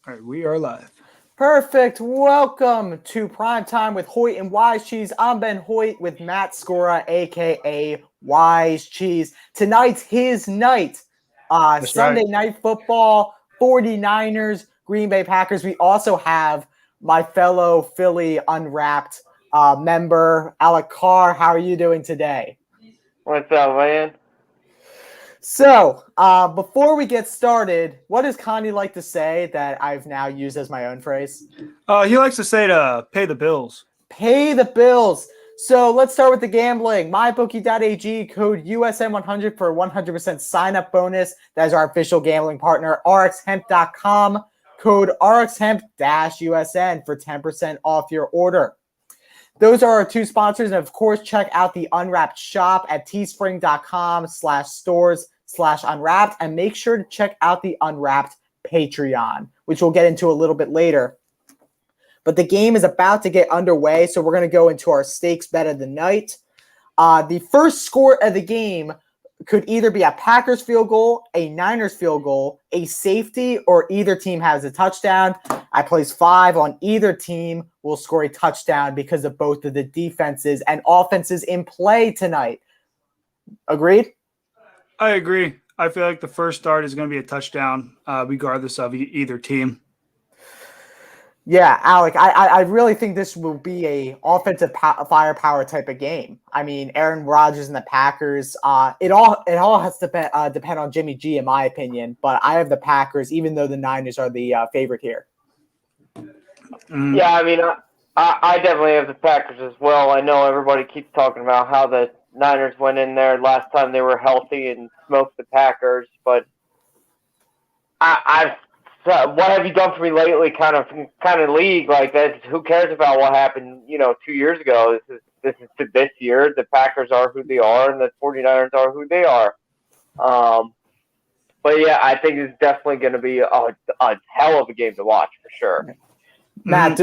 All right, we are live. Perfect. Welcome to Primetime with Hoyt and Wise Cheese. I'm Ben Hoyt with Matt Scora, aka Wise Cheese. Tonight's his night. That's Sunday right. night football, 49ers, Green Bay Packers. We also have my fellow Philly Unwrapped member, Alec Carr. How are you doing today? What's up, man? So, before we get started, what does Connie like to say that I've now used as my own phrase? He likes to say to pay the bills. Pay the bills. So let's start with the gambling. MyBookie.ag, code USM100 for a 100% sign up bonus. That is our official gambling partner. RxHemp.com, code RxHemp-USN for 10% off your order. Those are our two sponsors. And of course, check out the Unwrapped shop at teespring.com/stores/unwrapped. And make sure to check out the Unwrapped Patreon, which we'll get into a little bit later. But the game is about to get underway, so we're going to go into our stakes bet of the night. The first score of the game could either be a Packers field goal, a Niners field goal, a safety, or either team has a touchdown. I place 5 on either team will score a touchdown because of both of the defenses and offenses in play tonight. Agreed? I agree. I feel like the first start is going to be a touchdown, regardless of either team. Yeah, Alec, I really think this will be a offensive firepower type of game. I mean, Aaron Rodgers and the Packers. It all has to depend on Jimmy G, in my opinion. But I have the Packers, even though the Niners are the favorite here. Yeah, I mean, I definitely have the Packers as well. I know everybody keeps talking about how the Niners went in there last time they were healthy and smoked the Packers, but I've what have you done for me lately? Kind of league like that. Who cares about what happened? 2 years ago. This is to this year. The Packers are who they are, and the 49ers are who they are. But yeah, I think it's definitely going to be a hell of a game to watch for sure. Matt,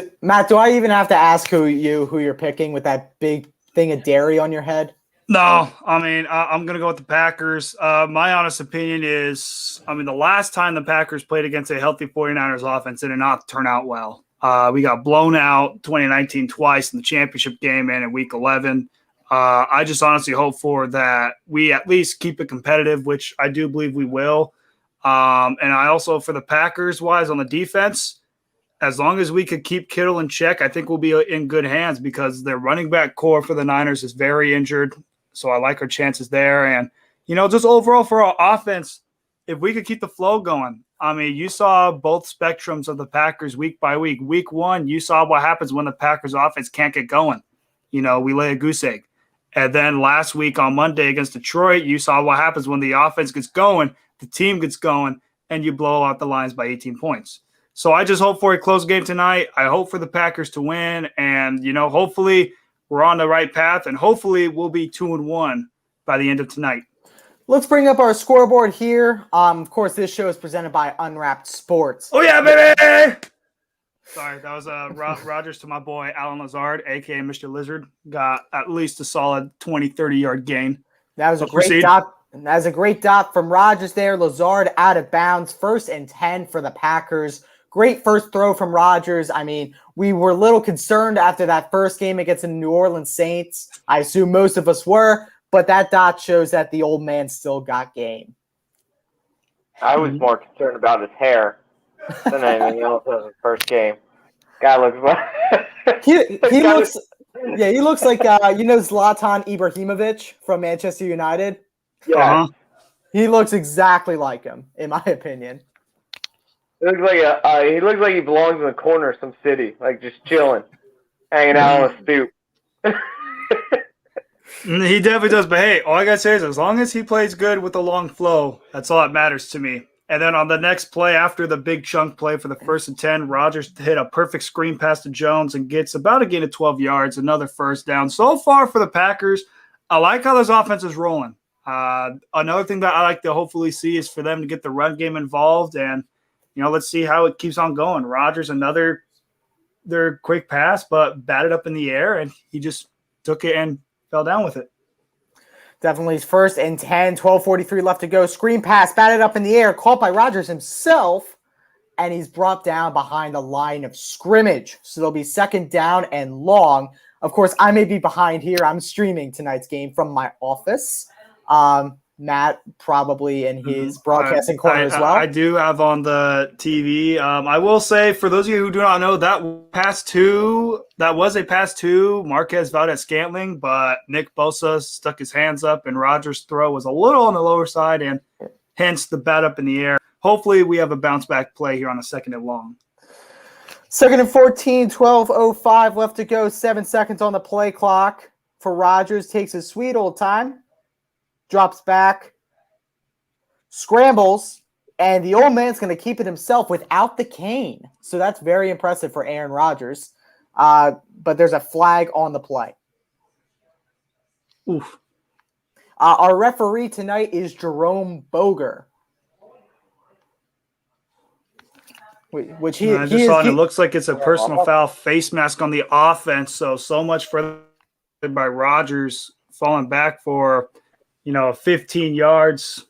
do I even have to ask who you're picking with that big thing of dairy on your head? No, I mean, I'm going to go with the Packers. My honest opinion is, the last time the Packers played against a healthy 49ers offense, it did not turn out well. We got blown out 2019 twice in the championship game and in week 11. I just honestly hope for that we at least keep it competitive, which I do believe we will. And I also, for the Packers-wise on the defense, as long as we could keep Kittle in check, I think we'll be in good hands because their running back core for the Niners is very injured. So I like our chances there. And, just overall for our offense, if we could keep the flow going. I mean, you saw both spectrums of the Packers week by week. Week 1, you saw what happens when the Packers offense can't get going. We lay a goose egg. And then last week on Monday against Detroit, you saw what happens when the offense gets going, the team gets going, and you blow out the Lions by 18 points. So I just hope for a close game tonight. I hope for the Packers to win. And, hopefully – we're on the right path, and hopefully we'll be 2-1 by the end of tonight. Let's bring up our scoreboard here. Of course, this show is presented by Unwrapped Sports. Oh, yeah, baby! Sorry, that was Rogers to my boy Alan Lazard, a.k.a. Mr. Lizard. Got at least a solid 20, 30-yard gain. That was a great dot. That was a great dot from Rogers there. Lazard out of bounds. 1st and 10 for the Packers. Great first throw from Rodgers. I mean, we were a little concerned after that first game against the New Orleans Saints. I assume most of us were, but that dot shows that the old man still got game. I was more concerned about his hair than anything else in the first game. Guy looks like he looks. Yeah, he looks like Zlatan Ibrahimovic from Manchester United. Yeah, he looks exactly like him, in my opinion. He looks like he belongs in the corner of some city, like just chilling, hanging out on a stoop. He definitely does, but hey, all I gotta say is as long as he plays good with the long flow, that's all that matters to me. And then on the next play, after the big chunk play for the 1st and 10, Rodgers hit a perfect screen pass to Jones and gets about a gain of 12 yards, another first down. So far for the Packers, I like how this offense is rolling. Another thing that I like to hopefully see is for them to get the run game involved and let's see how it keeps on going. Rodgers, their quick pass, but batted up in the air, and he just took it and fell down with it. Definitely 1st and 10, 12:43 left to go. Screen pass, batted up in the air, caught by Rodgers himself. and he's brought down behind the line of scrimmage. So there'll be second down and long. Of course, I may be behind here. I'm streaming tonight's game from my office. Matt probably in his broadcasting corner as well. I do have on the TV. I will say, for those of you who do not know, that was a pass to Marquez Valdez-Scantling, but Nick Bosa stuck his hands up, and Rodgers' throw was a little on the lower side, and hence the bat up in the air. Hopefully, we have a bounce-back play here on a second and long. Second and 14, 12:05 left to go, 7 seconds on the play clock for Rodgers. Takes his sweet old time. Drops back, scrambles, and the old man's going to keep it himself without the cane. So that's very impressive for Aaron Rodgers. But there's a flag on the play. Oof. Our referee tonight is Jerome Boger. Which I just saw it. It looks like it's a personal foul, face mask on the offense. So much further by Rodgers falling back for – 15 yards.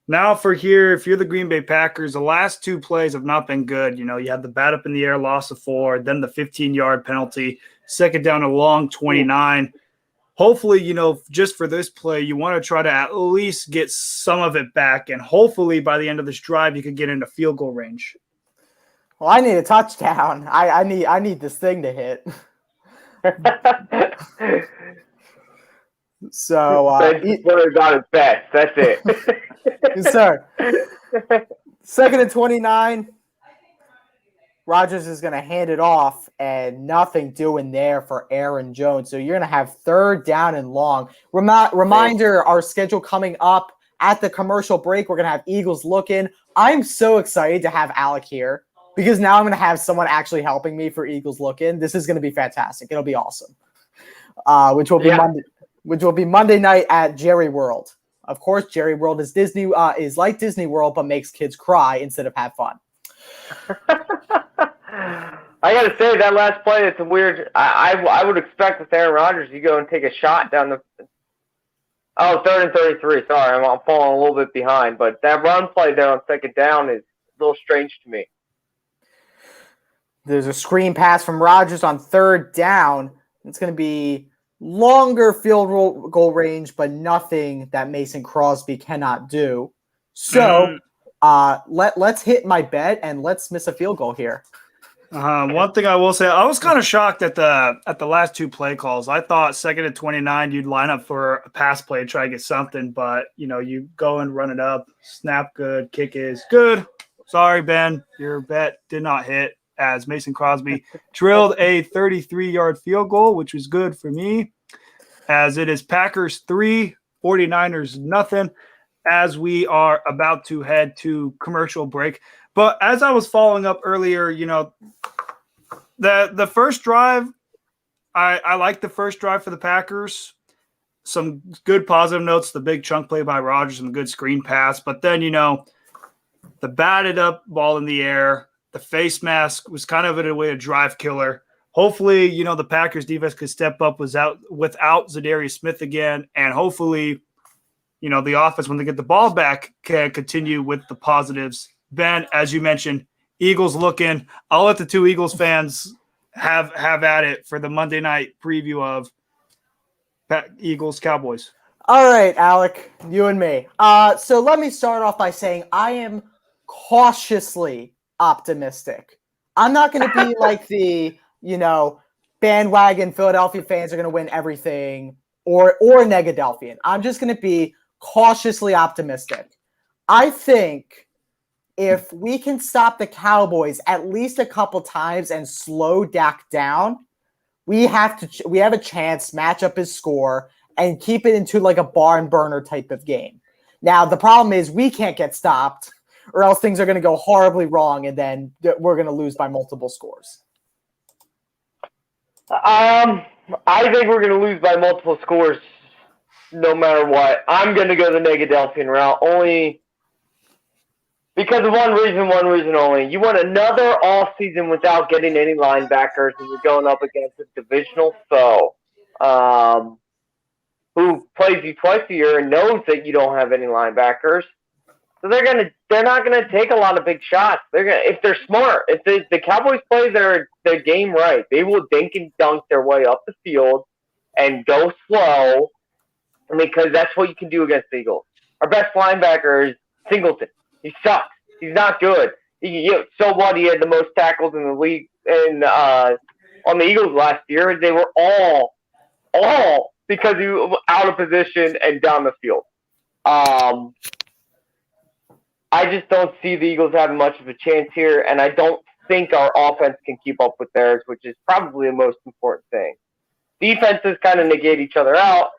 Now for here, if you're the Green Bay Packers, the last two plays have not been good. You had the bat up in the air, loss of 4, then the 15-yard penalty, second down and long, 29. Hopefully, just for this play, you want to try to at least get some of it back, and hopefully by the end of this drive, you could get into field goal range. Well, I need a touchdown. I need this thing to hit. So he's got his best. That's it. Yes, sir. Second and 29. Rodgers is going to hand it off, and nothing doing there for Aaron Jones. So you're going to have third down and long. Reminder, our schedule coming up at the commercial break, we're going to have Eagles looking. I'm so excited to have Alec here because now I'm going to have someone actually helping me for Eagles looking. This is going to be fantastic. It'll be awesome. Which will be Monday night at Jerry World. Of course, Jerry World is like Disney World, but makes kids cry instead of have fun. I got to say, that last play, it's a weird. I would expect with Aaron Rodgers, you go and take a shot down the. Oh, 3rd and 33. Sorry, I'm falling a little bit behind. But that run play there on second down is a little strange to me. There's a screen pass from Rodgers on third down. It's going to be longer field goal range, but nothing that Mason Crosby cannot do. So let's hit my bet and let's miss a field goal here. One thing I will say, I was kind of shocked at the last two play calls. I thought second and 29, you'd line up for a pass play and try to get something, but you go and run it up, snap good, kick is good. Sorry, Ben, your bet did not hit, as Mason Crosby drilled a 33-yard field goal, which was good for me, as it is Packers 3, 49ers nothing, as we are about to head to commercial break. But as I was following up earlier, the first drive, I like the first drive for the Packers. Some good positive notes, the big chunk play by Rodgers and the good screen pass. But then, the batted up ball in the air, the face mask was kind of in a way a drive killer. Hopefully, the Packers defense could step up without Zadarius Smith again. And hopefully, the offense, when they get the ball back, can continue with the positives. Ben, as you mentioned, Eagles looking. I'll let the two Eagles fans have at it for the Monday night preview of Eagles Cowboys. All right, Alec, you and me. So let me start off by saying I am cautiously optimistic. I'm not going to be like the, bandwagon Philadelphia fans are going to win everything or Negadelphian. I'm just going to be cautiously optimistic. I think if we can stop the Cowboys at least a couple times and slow Dak down, we have a chance, match up his score, and keep it into like a barn burner type of game. Now, the problem is we can't get stopped, or else things are going to go horribly wrong, and then we're going to lose by multiple scores. I think we're going to lose by multiple scores no matter what. I'm going to go the Negadelphian route only because of one reason only. You want another off season without getting any linebackers, and you're going up against a divisional foe who plays you twice a year and knows that you don't have any linebackers. So they're not gonna take a lot of big shots. If they're smart, if the Cowboys play their game right, they will dink and dunk their way up the field and go slow, because that's what you can do against the Eagles. Our best linebacker is Singleton. He sucks. He's not good. So what? He had the most tackles in the league on the Eagles last year. They were all because he was out of position and down the field. I just don't see the Eagles having much of a chance here, and I don't think our offense can keep up with theirs, which is probably the most important thing. Defenses kind of negate each other out.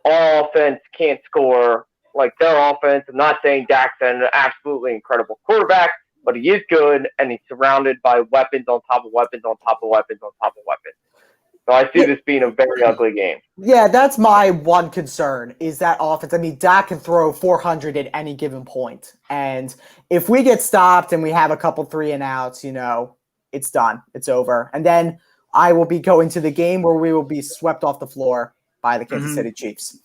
Our offense can't score like their offense. I'm not saying Dak's an absolutely incredible quarterback, but he is good, and he's surrounded by weapons on top of weapons on top of weapons on top of weapons. So I see this being a very ugly game. Yeah, that's my one concern is that offense. I mean, Dak can throw 400 at any given point. And if we get stopped and we have a couple 3-and-outs, it's done. It's over. And then I will be going to the game where we will be swept off the floor by the Kansas City Chiefs.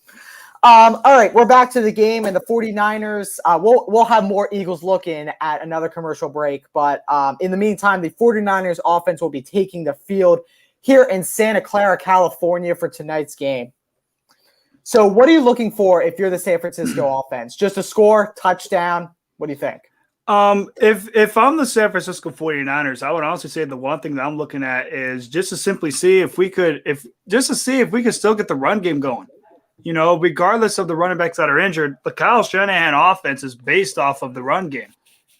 All right, we're back to the game, and the 49ers, we'll have more Eagles looking at another commercial break. But in the meantime, the 49ers offense will be taking the field here in Santa Clara, California for tonight's game. So what are you looking for if you're the San Francisco offense? Just a score, touchdown? What do you think? If I'm the San Francisco 49ers, I would honestly say the one thing that I'm looking at is just to simply see if we could still get the run game going. Regardless of the running backs that are injured, the Kyle Shanahan offense is based off of the run game.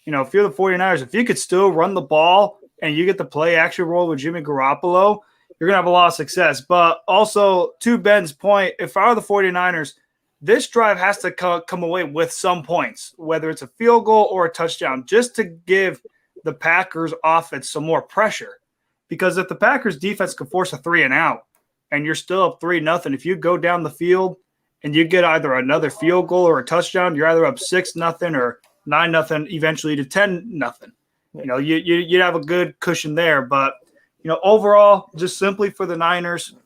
If you're the 49ers, if you could still run the ball and you get the play action role with Jimmy Garoppolo, you're going to have a lot of success. But also, to Ben's point, if I were the 49ers, this drive has to come away with some points, whether it's a field goal or a touchdown, just to give the Packers offense some more pressure. Because if the Packers defense can force a 3-and-out and you're still up 3-0, if you go down the field and you get either another field goal or a touchdown, you're either up 6-0 or 9-0, eventually to 10-0. You'd have a good cushion there. But, overall, just simply for the Niners,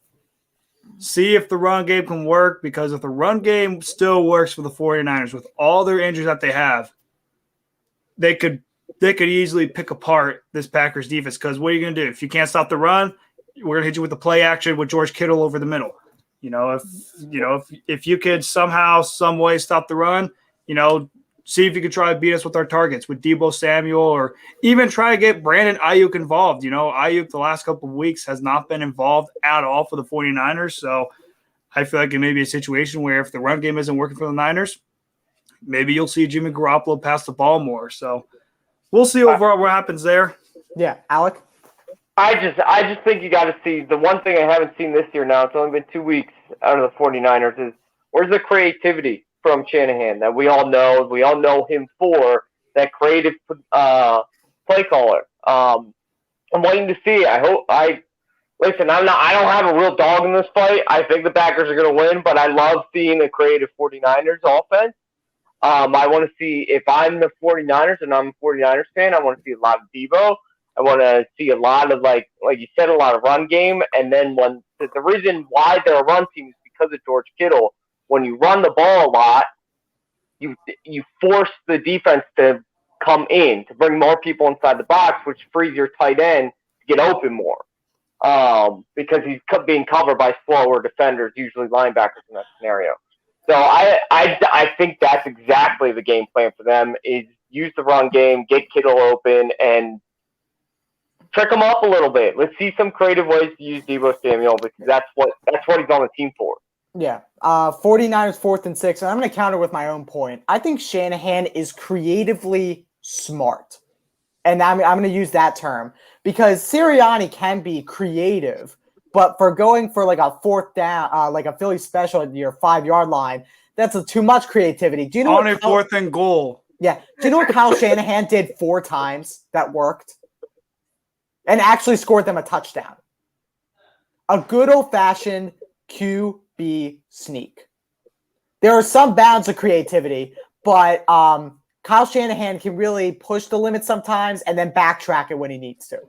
see if the run game can work, because if the run game still works for the 49ers with all their injuries that they have, they could easily pick apart this Packers defense. Because what are you going to do? If you can't stop the run, we're going to hit you with the play action with George Kittle over the middle. If you could somehow, some way stop the run, see if you could try to beat us with our targets with Deebo Samuel, or even try to get Brandon Ayuk involved. Ayuk the last couple of weeks has not been involved at all for the 49ers. So I feel like it may be a situation where if the run game isn't working for the Niners, maybe you'll see Jimmy Garoppolo pass the ball more. So we'll see overall what happens there. Yeah, Alec? I just think you got to see the one thing I haven't seen this year now. It's only been 2 weeks out of the 49ers is where's the creativity from Shanahan that we all know him for, that creative play caller. I'm waiting to see. I don't have a real dog in this fight. I think the Packers are going to win, but I love seeing a creative 49ers offense. I want to see, if I'm the 49ers and I'm a 49ers fan, I want to see a lot of Deebo. I want to see a lot of, like you said, a lot of run game. And then the reason why they're a run team is because of George Kittle. When you run the ball a lot, you force the defense to come in, to bring more people inside the box, which frees your tight end to get open more, because he's being covered by slower defenders, usually linebackers in that scenario. So I think that's exactly the game plan for them, is use the run game, get Kittle open, and trick him up a little bit. Let's see some creative ways to use Deebo Samuel, because that's what he's on the team for. Yeah. 49ers 4th and 6. And I'm going to counter with my own point. I think Shanahan is creatively smart. And I'm going to use that term, because Sirianni can be creative, but for going for like a 4th down, like a Philly special at your 5-yard line, that's too much creativity. Do you know on a 4th and goal? Yeah. Do you know what Kyle Shanahan did 4 times that worked and actually scored them a touchdown? A good old-fashioned QB sneak. There are some bounds of creativity, but Kyle Shanahan can really push the limit sometimes and then backtrack it when he needs to.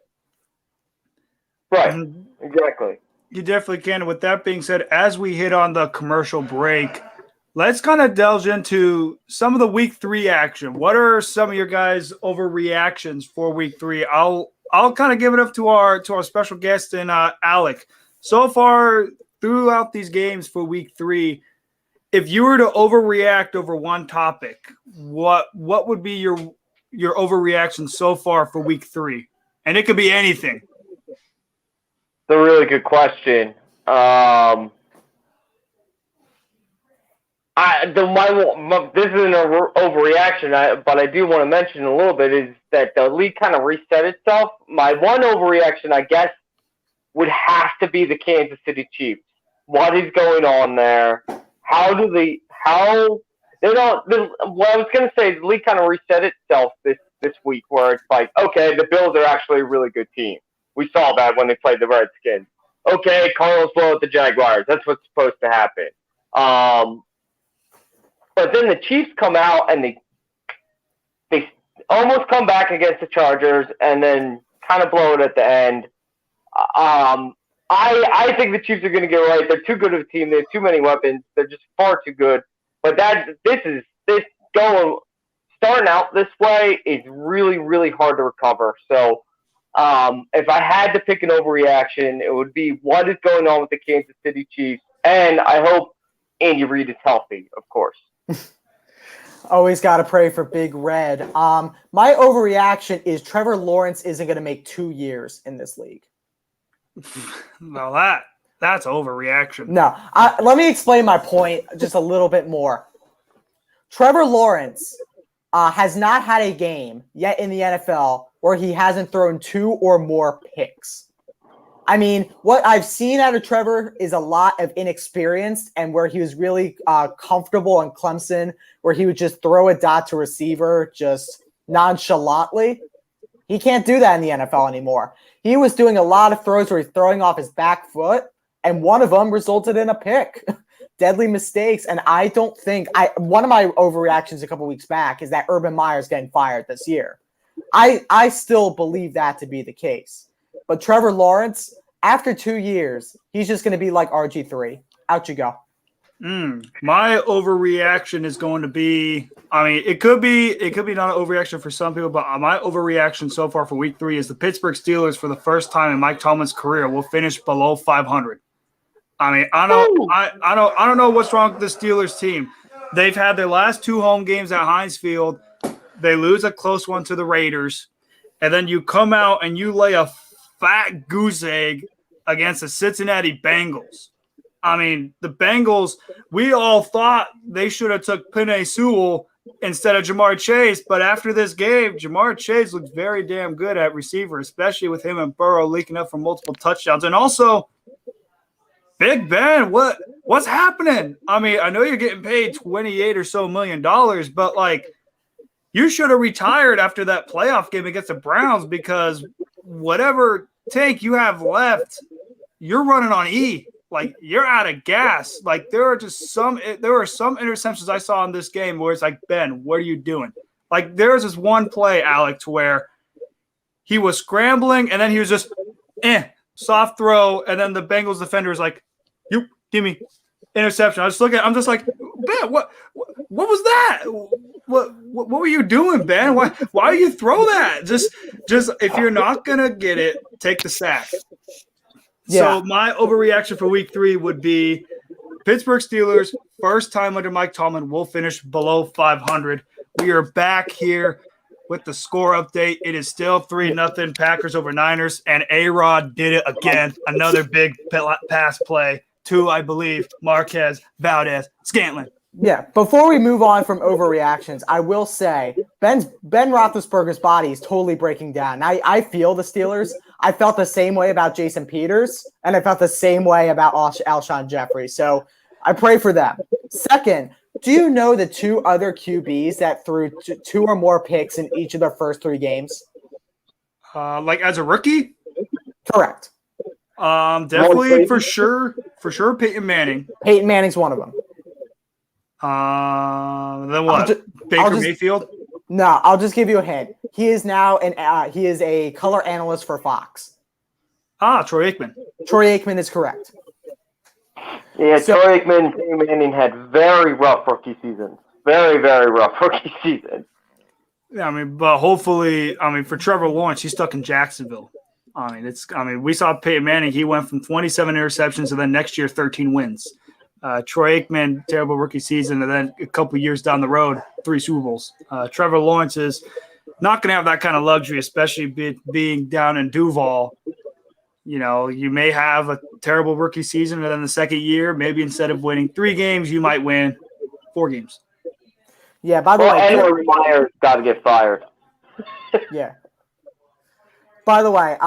Right. Exactly. You definitely can. With that being said, as we hit on the commercial break, let's kind of delve into some of the week 3 action. What are some of your guys' overreactions for week 3? I'll kind of give it up to our special guest and Alec. So far throughout these games for week 3, if you were to overreact over one topic, what would be your overreaction so far for week 3? And it could be anything. It's a really good question. This isn't an overreaction, but I do want to mention a little bit is that the league kind of reset itself. My one overreaction, I guess, would have to be the Kansas City Chiefs. What is going on there? What I was going to say is the league kind of reset itself this week where it's like, okay, the Bills are actually a really good team. We saw that when they played the Redskins. Okay, Cardinals blow out the Jaguars. That's what's supposed to happen. But then the Chiefs come out and they almost come back against the Chargers and then kind of blow it at the end. I think the Chiefs are going to get it right. They're too good of a team. They have too many weapons. They're just far too good. But starting out this way is really, really hard to recover. So if I had to pick an overreaction, it would be what is going on with the Kansas City Chiefs. And I hope Andy Reid is healthy, of course. Always got to pray for Big Red. My overreaction is Trevor Lawrence isn't going to make 2 years in this league. Now that's overreaction. No, let me explain my point just a little bit more. Trevor Lawrence has not had a game yet in the NFL where he hasn't thrown 2 or more picks. I mean, what I've seen out of Trevor is a lot of inexperience and where he was really comfortable in Clemson, where he would just throw a dot to receiver just nonchalantly. He can't do that in the NFL anymore. He was doing a lot of throws where he's throwing off his back foot, and one of them resulted in a pick. Deadly mistakes. And I don't think one of my overreactions a couple weeks back is that Urban Meyer's getting fired this year. I still believe that to be the case. But Trevor Lawrence, after 2 years, he's just going to be like RG3. Out you go. My overreaction is going to be, I mean, it could be not an overreaction for some people, but my overreaction so far for week 3 is the Pittsburgh Steelers for the first time in Mike Tomlin's career will finish below 500. I mean, I don't know what's wrong with the Steelers team. They've had their last 2 home games at Heinz Field. They lose a close one to the Raiders, and then you come out and you lay a fat goose egg against the Cincinnati Bengals. I mean, the Bengals, we all thought they should have took Penei Sewell instead of Jamar Chase, but after this game, Jamar Chase looks very damn good at receiver, especially with him and Burrow leaking up for multiple touchdowns. And also, Big Ben, what's happening? I mean, I know you're getting paid $28 or so million, but like, you should have retired after that playoff game against the Browns because whatever tank you have left, you're running on E. Like, you're out of gas. Like, there are some interceptions I saw in this game where it's like, Ben, what are you doing? Like, there was this one play, Alec, to where he was scrambling and then he was just soft throw, and then the Bengals defender is like, you give me interception. I'm just like, Ben, what was that? What were you doing, Ben? Why do you throw that? Just if you're not gonna get it, take the sack. Yeah. So my overreaction for week 3 would be Pittsburgh Steelers, first time under Mike Tomlin, will finish below 500. We are back here with the score update. It is still 3-0 Packers over Niners, and A-Rod did it again. Another big pass play to, I believe, Marquez, Valdez, Scantling. Yeah, before we move on from overreactions, I will say Ben Roethlisberger's body is totally breaking down. I feel the Steelers. I felt the same way about Jason Peters, and I felt the same way about Alshon Jeffrey. So I pray for them. Second, do you know the 2 other QBs that threw 2 or more picks in each of their first 3 games? Like as a rookie? Correct. Definitely for sure, Peyton Manning. Peyton Manning's one of them. Then what? Baker Mayfield? No, I'll just give you a hint. He is now he is a color analyst for Fox. Troy Aikman. Troy Aikman is correct. Yeah, So- Troy Aikman and Peyton Manning had very rough rookie seasons. Very, very rough rookie seasons. Yeah, but hopefully, for Trevor Lawrence, he's stuck in Jacksonville. We saw Peyton Manning. He went from 27 interceptions, and then next year, 13 wins. Troy Aikman, terrible rookie season, and then a couple years down the road, 3 Super Bowls. Trevor Lawrence is not going to have that kind of luxury, especially being down in Duval. You may have a terrible rookie season, and then the second year, maybe instead of winning 3 games, you might win 4 games. Yeah, by the way, Edward Myers got to get fired. Yeah. By the way,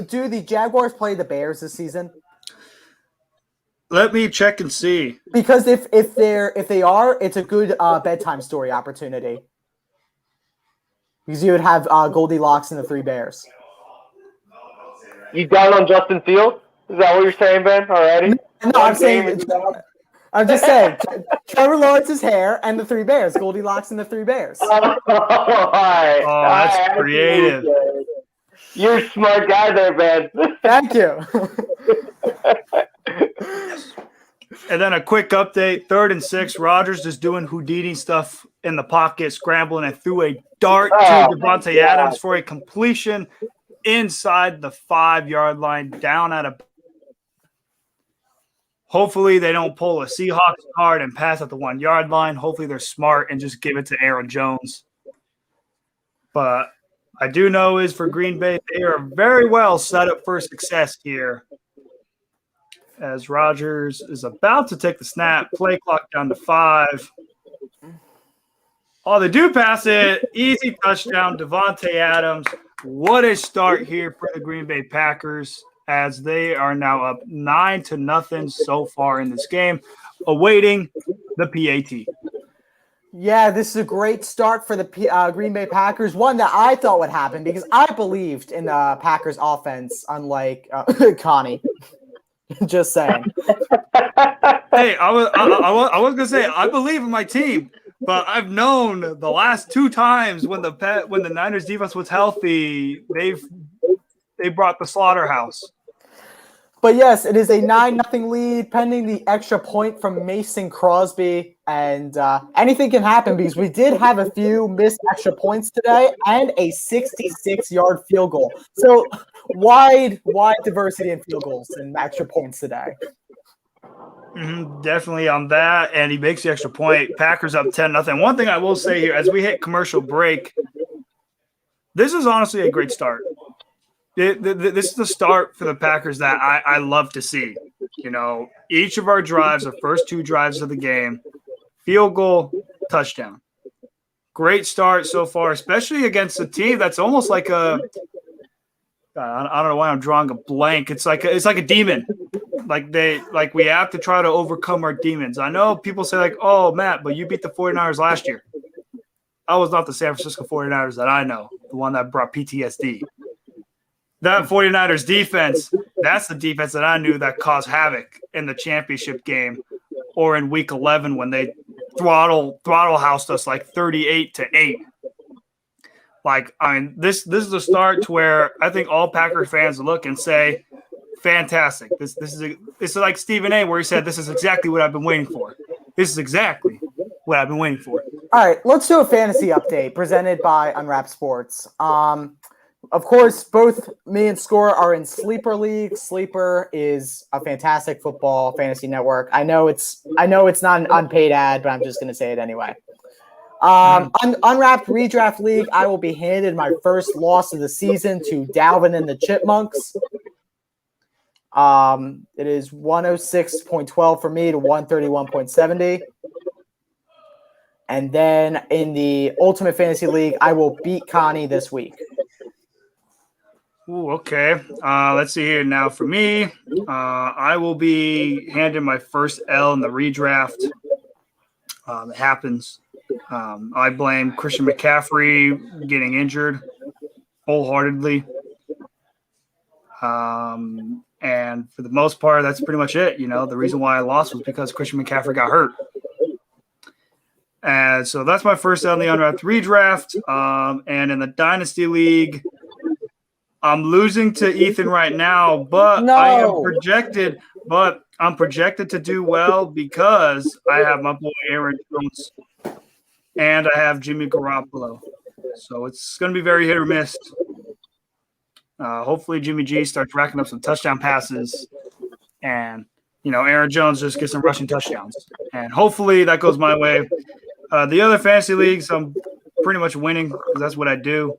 do the Jaguars play the Bears this season? Let me check and see. Because if they are, it's a good bedtime story opportunity. Because you would have Goldilocks and the 3 Bears. You down on Justin Fields? Is that what you're saying, Ben? Already? No, I'm just saying, Trevor Lawrence's hair and the 3 Bears, Goldilocks and the 3 Bears. All right. Oh, that's creative. You're a smart guy there, Ben. Thank you. And then a quick update, 3rd and 6, Rodgers is doing Houdini stuff in the pocket, scrambling and threw a dart to Devontae Adams for a completion inside the 5-yard line, down at a. Hopefully they don't pull a Seahawks card and pass at the 1-yard line. Hopefully they're smart and just give it to Aaron Jones. But I do know is for Green Bay, they are very well set up for success here. As Rodgers is about to take the snap, play clock down to 5. Oh, they do pass it. Easy touchdown, Devontae Adams. What a start here for the Green Bay Packers, as they are now up 9-0 so far in this game, awaiting the PAT. Yeah, this is a great start for the Green Bay Packers, one that I thought would happen because I believed in the Packers offense, unlike Connie. Just saying. Hey, I was gonna say I believe in my team, but I've known the last 2 times when the Niners defense was healthy, they brought the slaughterhouse. But yes, it is a 9-0 lead pending the extra point from Mason Crosby, and anything can happen because we did have a few missed extra points today and a 66-yard field goal. So wide diversity in field goals and extra points today. Definitely on that, and he makes the extra point. Packers up 10-0. One thing I will say here, as we hit commercial break, this is honestly a great start. This is the start for the Packers that I love to see. Each of our drives, our first 2 drives of the game, field goal, touchdown. Great start so far, especially against a team that's almost like a – I don't know why I'm drawing a blank. It's like a demon. We have to try to overcome our demons. I know people say oh, Matt, but you beat the 49ers last year. I was not the San Francisco 49ers that I know, the one that brought PTSD. That 49ers defense, that's the defense that I knew that caused havoc in the championship game or in week 11 when they throttle housed us 38-8. This is a start to where I think all Packer fans look and say, fantastic. This is like Stephen A, where he said, this is exactly what I've been waiting for. This is exactly what I've been waiting for. All right, let's do a fantasy update presented by Unwrapped Sports. Of course, both me and Score are in Sleeper League. Sleeper is a fantastic football fantasy network. I know it's not an unpaid ad, but I'm just going to say it anyway. Unwrapped Redraft League, I will be handed my first loss of the season to Dalvin and the Chipmunks. It is 106.12 for me to 131.70. And then in the Ultimate Fantasy League, I will beat Connie this week. Ooh, okay. Let's see here. Now for me, I will be handing my first L in the redraft. It happens. I blame Christian McCaffrey getting injured wholeheartedly. And for the most part, that's pretty much it. The reason why I lost was because Christian McCaffrey got hurt. And so that's my first L in the unwrapped redraft. And in the Dynasty League, I'm losing to Ethan right now, but I am projected But I'm projected to do well because I have my boy Aaron Jones and I have Jimmy Garoppolo. So it's going to be very hit or miss. Hopefully Jimmy G starts racking up some touchdown passes and, Aaron Jones just gets some rushing touchdowns. And hopefully that goes my way. The other fantasy leagues, I'm pretty much winning because that's what I do.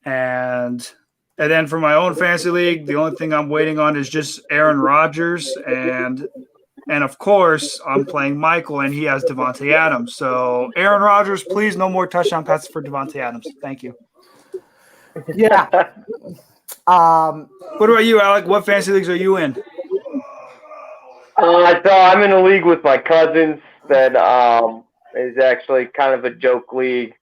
And then for my own fantasy league, the only thing I'm waiting on is just Aaron Rodgers. And of course, I'm playing Michael, and he has Devontae Adams. So, Aaron Rodgers, please no more touchdown passes for Devontae Adams. Thank you. Yeah. What about you, Alec? What fantasy leagues are you in? So I'm in a league with my cousins that is actually kind of a joke league.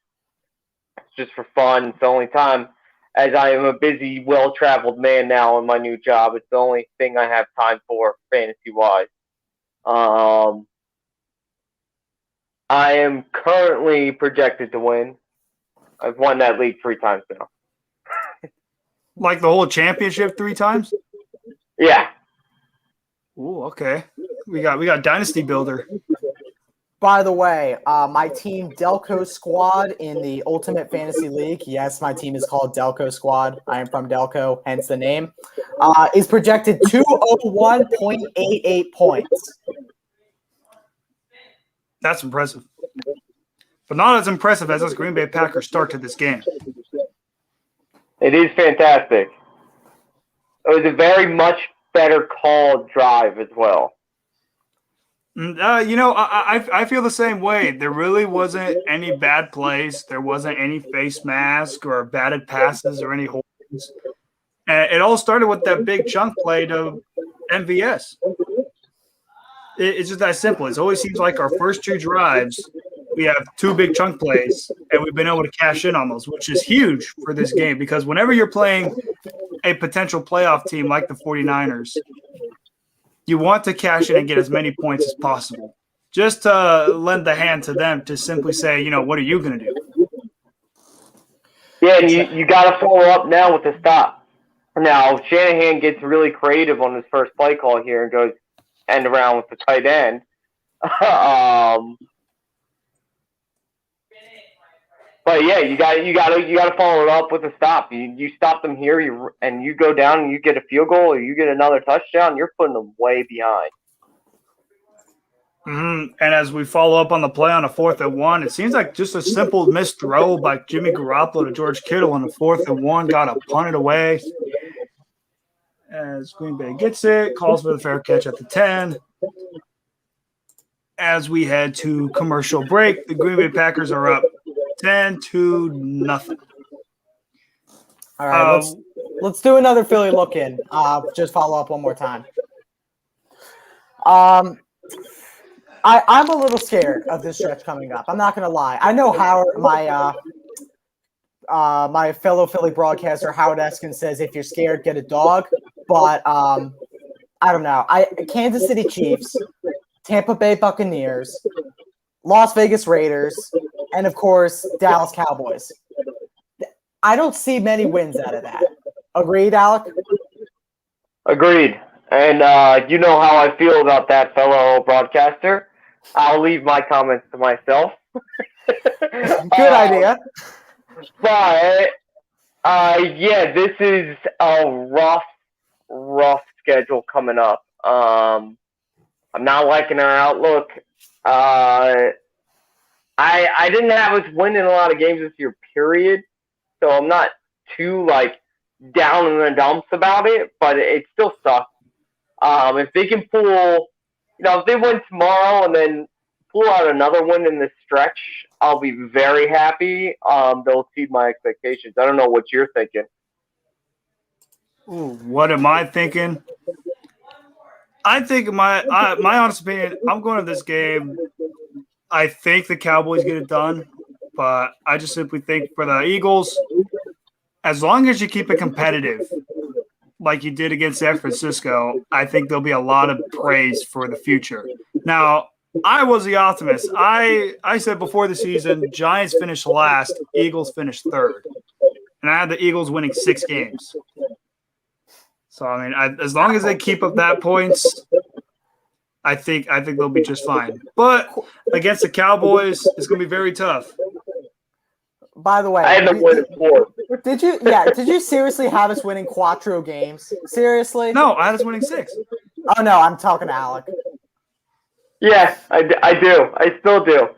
It's just for fun. It's the only time, as I am a busy, well-traveled man now in my new job, it's the only thing I have time for fantasy-wise. I am currently projected to win. I've won that league 3 times now. Like the whole championship 3 times? Yeah. Ooh, okay. We got Dynasty Builder. By the way, my team Delco Squad in the Ultimate Fantasy League, yes, my team is called Delco Squad. I am from Delco, hence the name, is projected 201.88 points. That's impressive. But not as impressive as this Green Bay Packers start to this game. It is fantastic. It was a very much better called drive as well. I feel the same way. There really wasn't any bad plays. There wasn't any face mask or batted passes or any holdings. And it all started with that big chunk play to MVS. It's just that simple. It always seems like our first 2 drives, we have 2 big chunk plays, and we've been able to cash in on those, which is huge for this game because whenever you're playing a potential playoff team like the 49ers, you want to cash in and get as many points as possible. Just to lend the hand to them to simply say, what are you going to do? Yeah, and you got to follow up now with the stop. Now, Shanahan gets really creative on his first play call here and goes end around with the tight end. But yeah, you got to follow it up with a stop. You stop them here, and you go down and you get a field goal or you get another touchdown. You're putting them way behind. Mm-hmm. And as we follow up on the play on a 4th and 1, it seems like just a simple missed throw by Jimmy Garoppolo to George Kittle on the 4th and 1 got a punted away. As Green Bay gets it, calls for the fair catch at the 10. As we head to commercial break, the Green Bay Packers are up 10-0. All right, let's do another Philly look-in. Just follow up one more time. I'm a little scared of this stretch coming up. I'm not gonna lie. I know Howard, my fellow Philly broadcaster Howard Eskin says, if you're scared, get a dog. But I don't know. Kansas City Chiefs, Tampa Bay Buccaneers, Las Vegas Raiders, and of course Dallas Cowboys. I don't see many wins out of that. Agreed, Alec? Agreed. And you know how I feel about that fellow broadcaster. I'll leave my comments to myself. Good idea. But yeah, this is a rough schedule coming up. I'm not liking our outlook. I didn't have us winning a lot of games this year, period. So I'm not too down in the dumps about it, but it still sucks. If they can pull, if they win tomorrow and then pull out another win in this stretch, I'll be very happy. They'll exceed my expectations. I don't know what you're thinking. Ooh, what am I thinking? I think my honest opinion, I'm going to this game. I think the Cowboys get it done, but I just simply think for the Eagles, as long as you keep it competitive, like you did against San Francisco, I think there'll be a lot of praise for the future. Now, I was the optimist. I said before the season, Giants finished last, Eagles finished third. And I had the Eagles winning 6 games. So I mean, as long as they keep up that points, I think they'll be just fine. But against the Cowboys, it's going to be very tough. By the way, I had them winning 4. Did you seriously have us winning 4 games? Seriously? No, I had us winning 6. Oh no, I'm talking to Alec. Yeah, I do. I still do.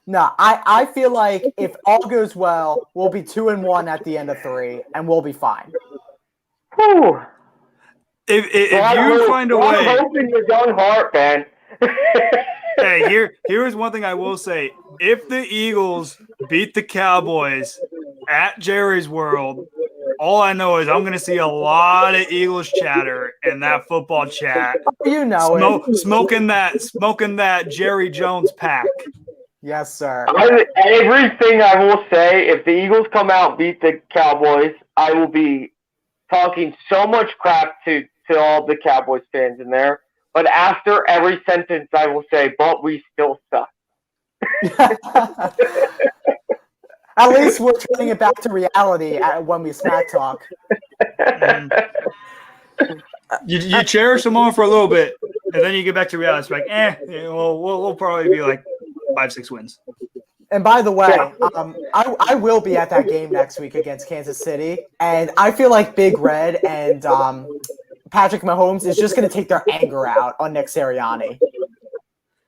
No, I feel like if all goes well, we'll be 2-1 at the end of 3, and we'll be fine. Whew. If you find a way, I'm hoping your young heart, man. hey, here's one thing I will say: if the Eagles beat the Cowboys at Jerry's World, all I know is I'm going to see a lot of Eagles chatter in that football chat. You know it. Smoking that Jerry Jones pack. Yes, sir. Everything I will say, if the Eagles come out and beat the Cowboys, I will be talking so much crap to all the Cowboys fans in there. But after every sentence, I will say, but we still suck. At least we're turning it back to reality when we smack talk. You cherish them on for a little bit, and then you get back to reality. It's like, we'll probably be like 5-6 wins. And by the way, I will be at that game next week against Kansas City, and I feel like Big Red and Patrick Mahomes is just going to take their anger out on Nick Sirianni.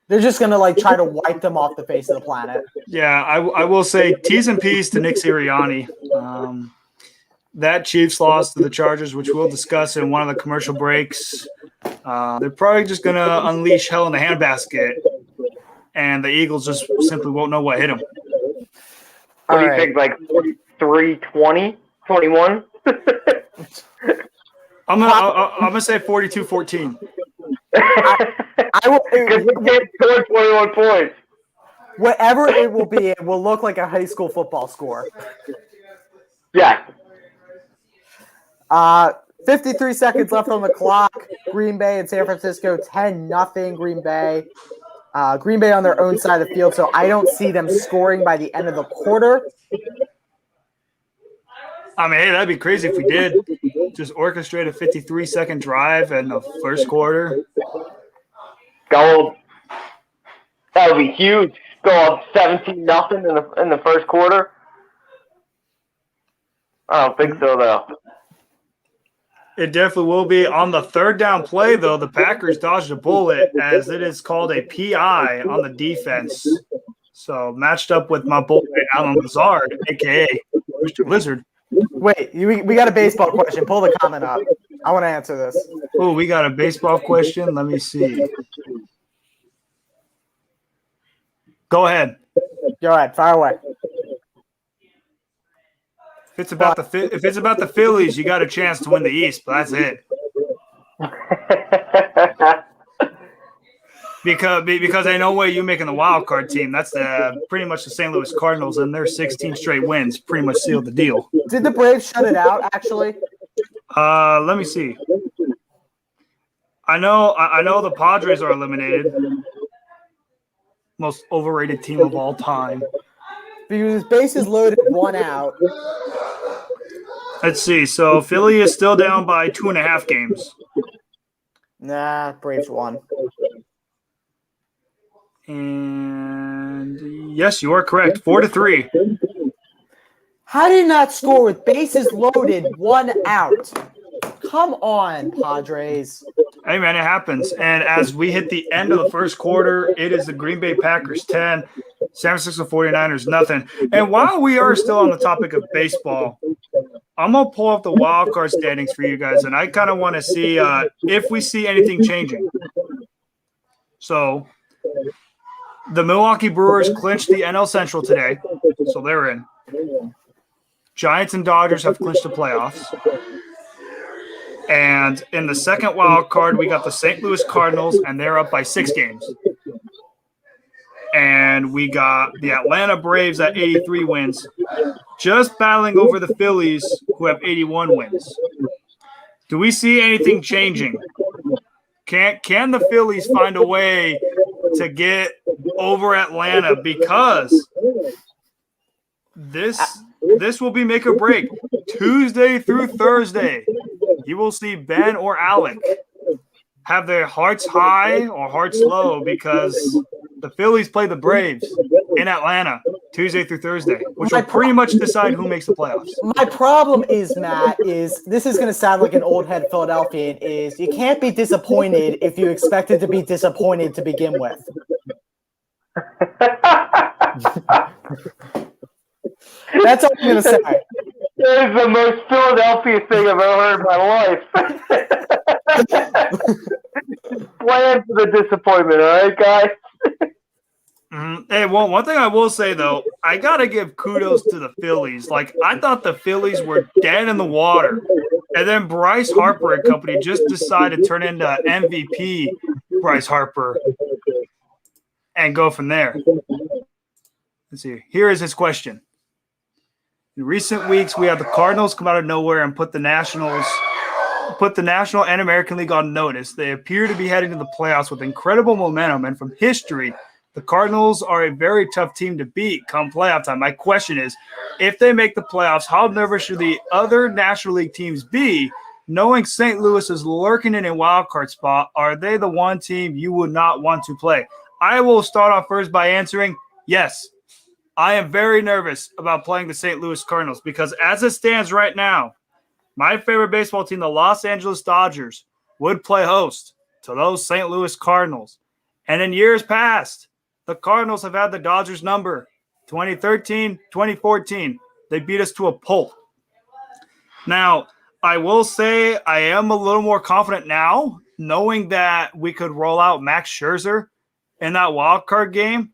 They're just going to try to wipe them off the face of the planet. Yeah, I will say T's and P's to Nick Sirianni. That Chiefs loss to the Chargers, which we'll discuss in one of the commercial breaks, they're probably just going to unleash hell in the handbasket, and the Eagles just simply won't know what hit them. What do you think, like 43-20, 21? I'm gonna say 42-14. I will, because we can't score 21 points. Whatever it will be, it will look like a high school football score. Yeah. 53 seconds left on the clock. Green Bay and San Francisco, 10-0 Green Bay. Green Bay on their own side of the field, so I don't see them scoring by the end of the quarter. I mean, hey, that'd be crazy if we did. Just orchestrate a 53-second drive in the first quarter. Gold. That would be huge. Go up 17-0 in the first quarter. I don't think so, though. It definitely will be. On the third down play, though, the Packers dodged a bullet as it is called a PI on the defense. So matched up with my boy, Alan Lazard, a.k.a. Mr. Lizard. Wait, we got a baseball question. Pull the comment up. I want to answer this. Oh, we got a baseball question. Let me see. Go ahead. Go ahead. Fire away. If it's about the Phillies, you got a chance to win the East, but that's it. Because ain't no way you making the wild card team. That's pretty much the St. Louis Cardinals, and their 16 straight wins pretty much sealed the deal. Did the Braves shut it out? Actually, let me see. I know the Padres are eliminated. Most overrated team of all time. Because bases loaded, 1 out. Let's see. So Philly is still down by 2.5 games. Nah, Braves won. And yes, you are correct. 4-3. How did you not score with bases loaded, 1 out? Come on, Padres. Hey, man, it happens. And as we hit the end of the first quarter, it is the Green Bay Packers 10, San Francisco 49ers nothing. And while we are still on the topic of baseball, I'm going to pull up the wild card standings for you guys, and I kind of want to see if we see anything changing. So the Milwaukee Brewers clinched the NL Central today, so they're in. Giants and Dodgers have clinched the playoffs. And in the second wild card, we got the St. Louis Cardinals, and they're up by 6 games. And we got the Atlanta Braves at 83 wins, just battling over the Phillies, who have 81 wins. Do we see anything changing? Can the Phillies find a way to get over Atlanta? Because this will be make or break. Tuesday through Thursday, you will see Ben or Alec have their hearts high or hearts low because the Phillies play the Braves in Atlanta Tuesday through Thursday, which will pretty much decide who makes the playoffs. My problem is, Matt, is this is going to sound like an old head Philadelphian, is you can't be disappointed if you expected to be disappointed to begin with. That's all I'm going to say. That is the most Philadelphia thing I've ever heard in my life. Plan for the disappointment, all right, guys? Hey, well, one thing I will say, though, I got to give kudos to the Phillies. Like, I thought the Phillies were dead in the water. And then Bryce Harper and company just decided to turn into MVP Bryce Harper and go from there. Let's see. Here is his question. In recent weeks, we had the Cardinals come out of nowhere and put the National and American League on notice. They appear to be heading to the playoffs with incredible momentum, and from history, the Cardinals are a very tough team to beat come playoff time. My question is, if they make the playoffs, how nervous should the other National League teams be, knowing St. Louis is lurking in a wild card spot? Are they the one team you would not want to play? I will start off first by answering yes. I am very nervous about playing the St. Louis Cardinals because as it stands right now, my favorite baseball team, the Los Angeles Dodgers, would play host to those St. Louis Cardinals. And in years past, the Cardinals have had the Dodgers number. 2013, 2014, they beat us to a pulp. Now, I will say I am a little more confident now, knowing that we could roll out Max Scherzer in that wild card game.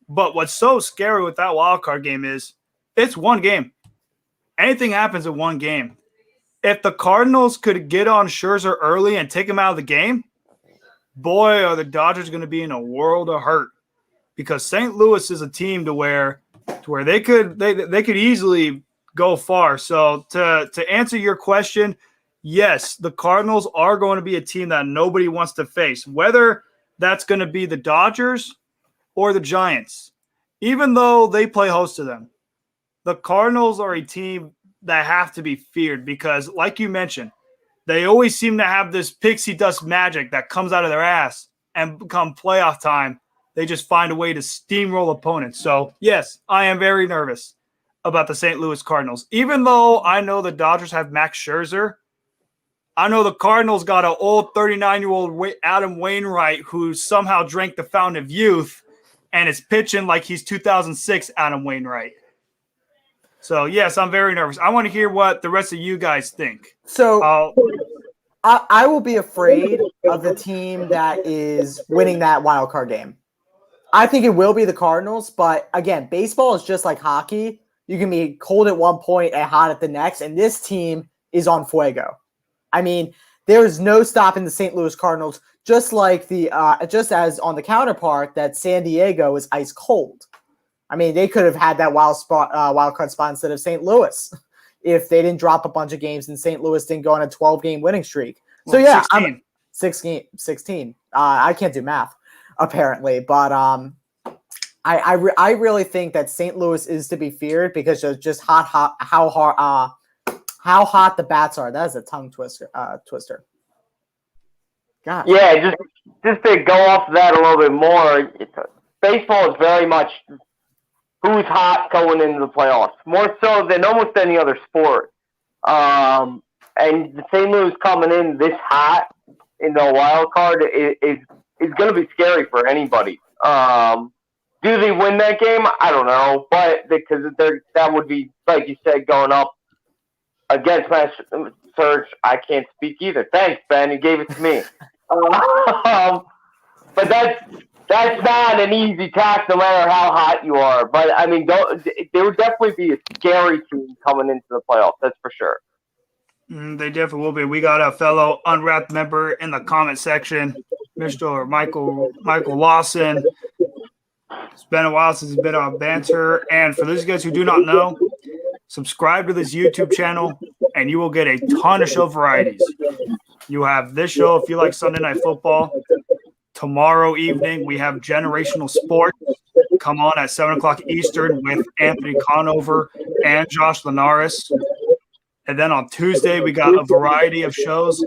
But what's so scary with that wild card game is it's one game. Anything happens in one game. If the Cardinals could get on Scherzer early and take him out of the game, boy, are the Dodgers going to be in a world of hurt. Because St. Louis is a team to where they could easily go far. So to answer your question, yes, the Cardinals are going to be a team that nobody wants to face, whether that's going to be the Dodgers or the Giants. Even though they play host to them, the Cardinals are a team that have to be feared because, like you mentioned, they always seem to have this pixie dust magic that comes out of their ass, and come playoff time, they just find a way to steamroll opponents. So, yes, I am very nervous about the St. Louis Cardinals. Even though I know the Dodgers have Max Scherzer, I know the Cardinals got an old 39-year-old Adam Wainwright who somehow drank the fountain of youth and is pitching like he's 2006 Adam Wainwright. So, yes, I'm very nervous. I want to hear what the rest of you guys think. So I will be afraid of the team that is winning that wild card game. I think it will be the Cardinals, but again, baseball is just like hockey. You can be cold at one point and hot at the next, and this team is on fuego. I mean, there is no stopping the St. Louis Cardinals, just like just as on the counterpart that San Diego is ice cold. I mean, they could have had that wild card spot instead of St. Louis if they didn't drop a bunch of games and St. Louis didn't go on a 12-game winning streak. So, yeah, 16. I can't do math, apparently. But I really think that St. Louis is to be feared because of just how hot the bats are. That is a tongue twister. God. Yeah, just to go off that a little bit more, baseball is very much who's hot going into the playoffs, more so than almost any other sport. And the St. Louis coming in this hot in the wild card is going to be scary for anybody. Do they win that game? I don't know, but because that would be, like you said, going up against Max Scherzer. I can't speak either. Thanks, Ben. You gave it to me. But that's not an easy task, no matter how hot you are. But I mean, there would definitely be a scary team coming into the playoffs. That's for sure. They definitely will be. We got a fellow Unwrapped member in the comment section, Mr. Michael Lawson. It's been a while since he's been on banter. And for those guys who do not know, subscribe to this YouTube channel, and you will get a ton of show varieties. You have this show if you like Sunday Night Football. Tomorrow evening, we have Generational Sports. Come on at 7 o'clock Eastern with Anthony Conover and Josh Linares. And then on Tuesday, we got a variety of shows.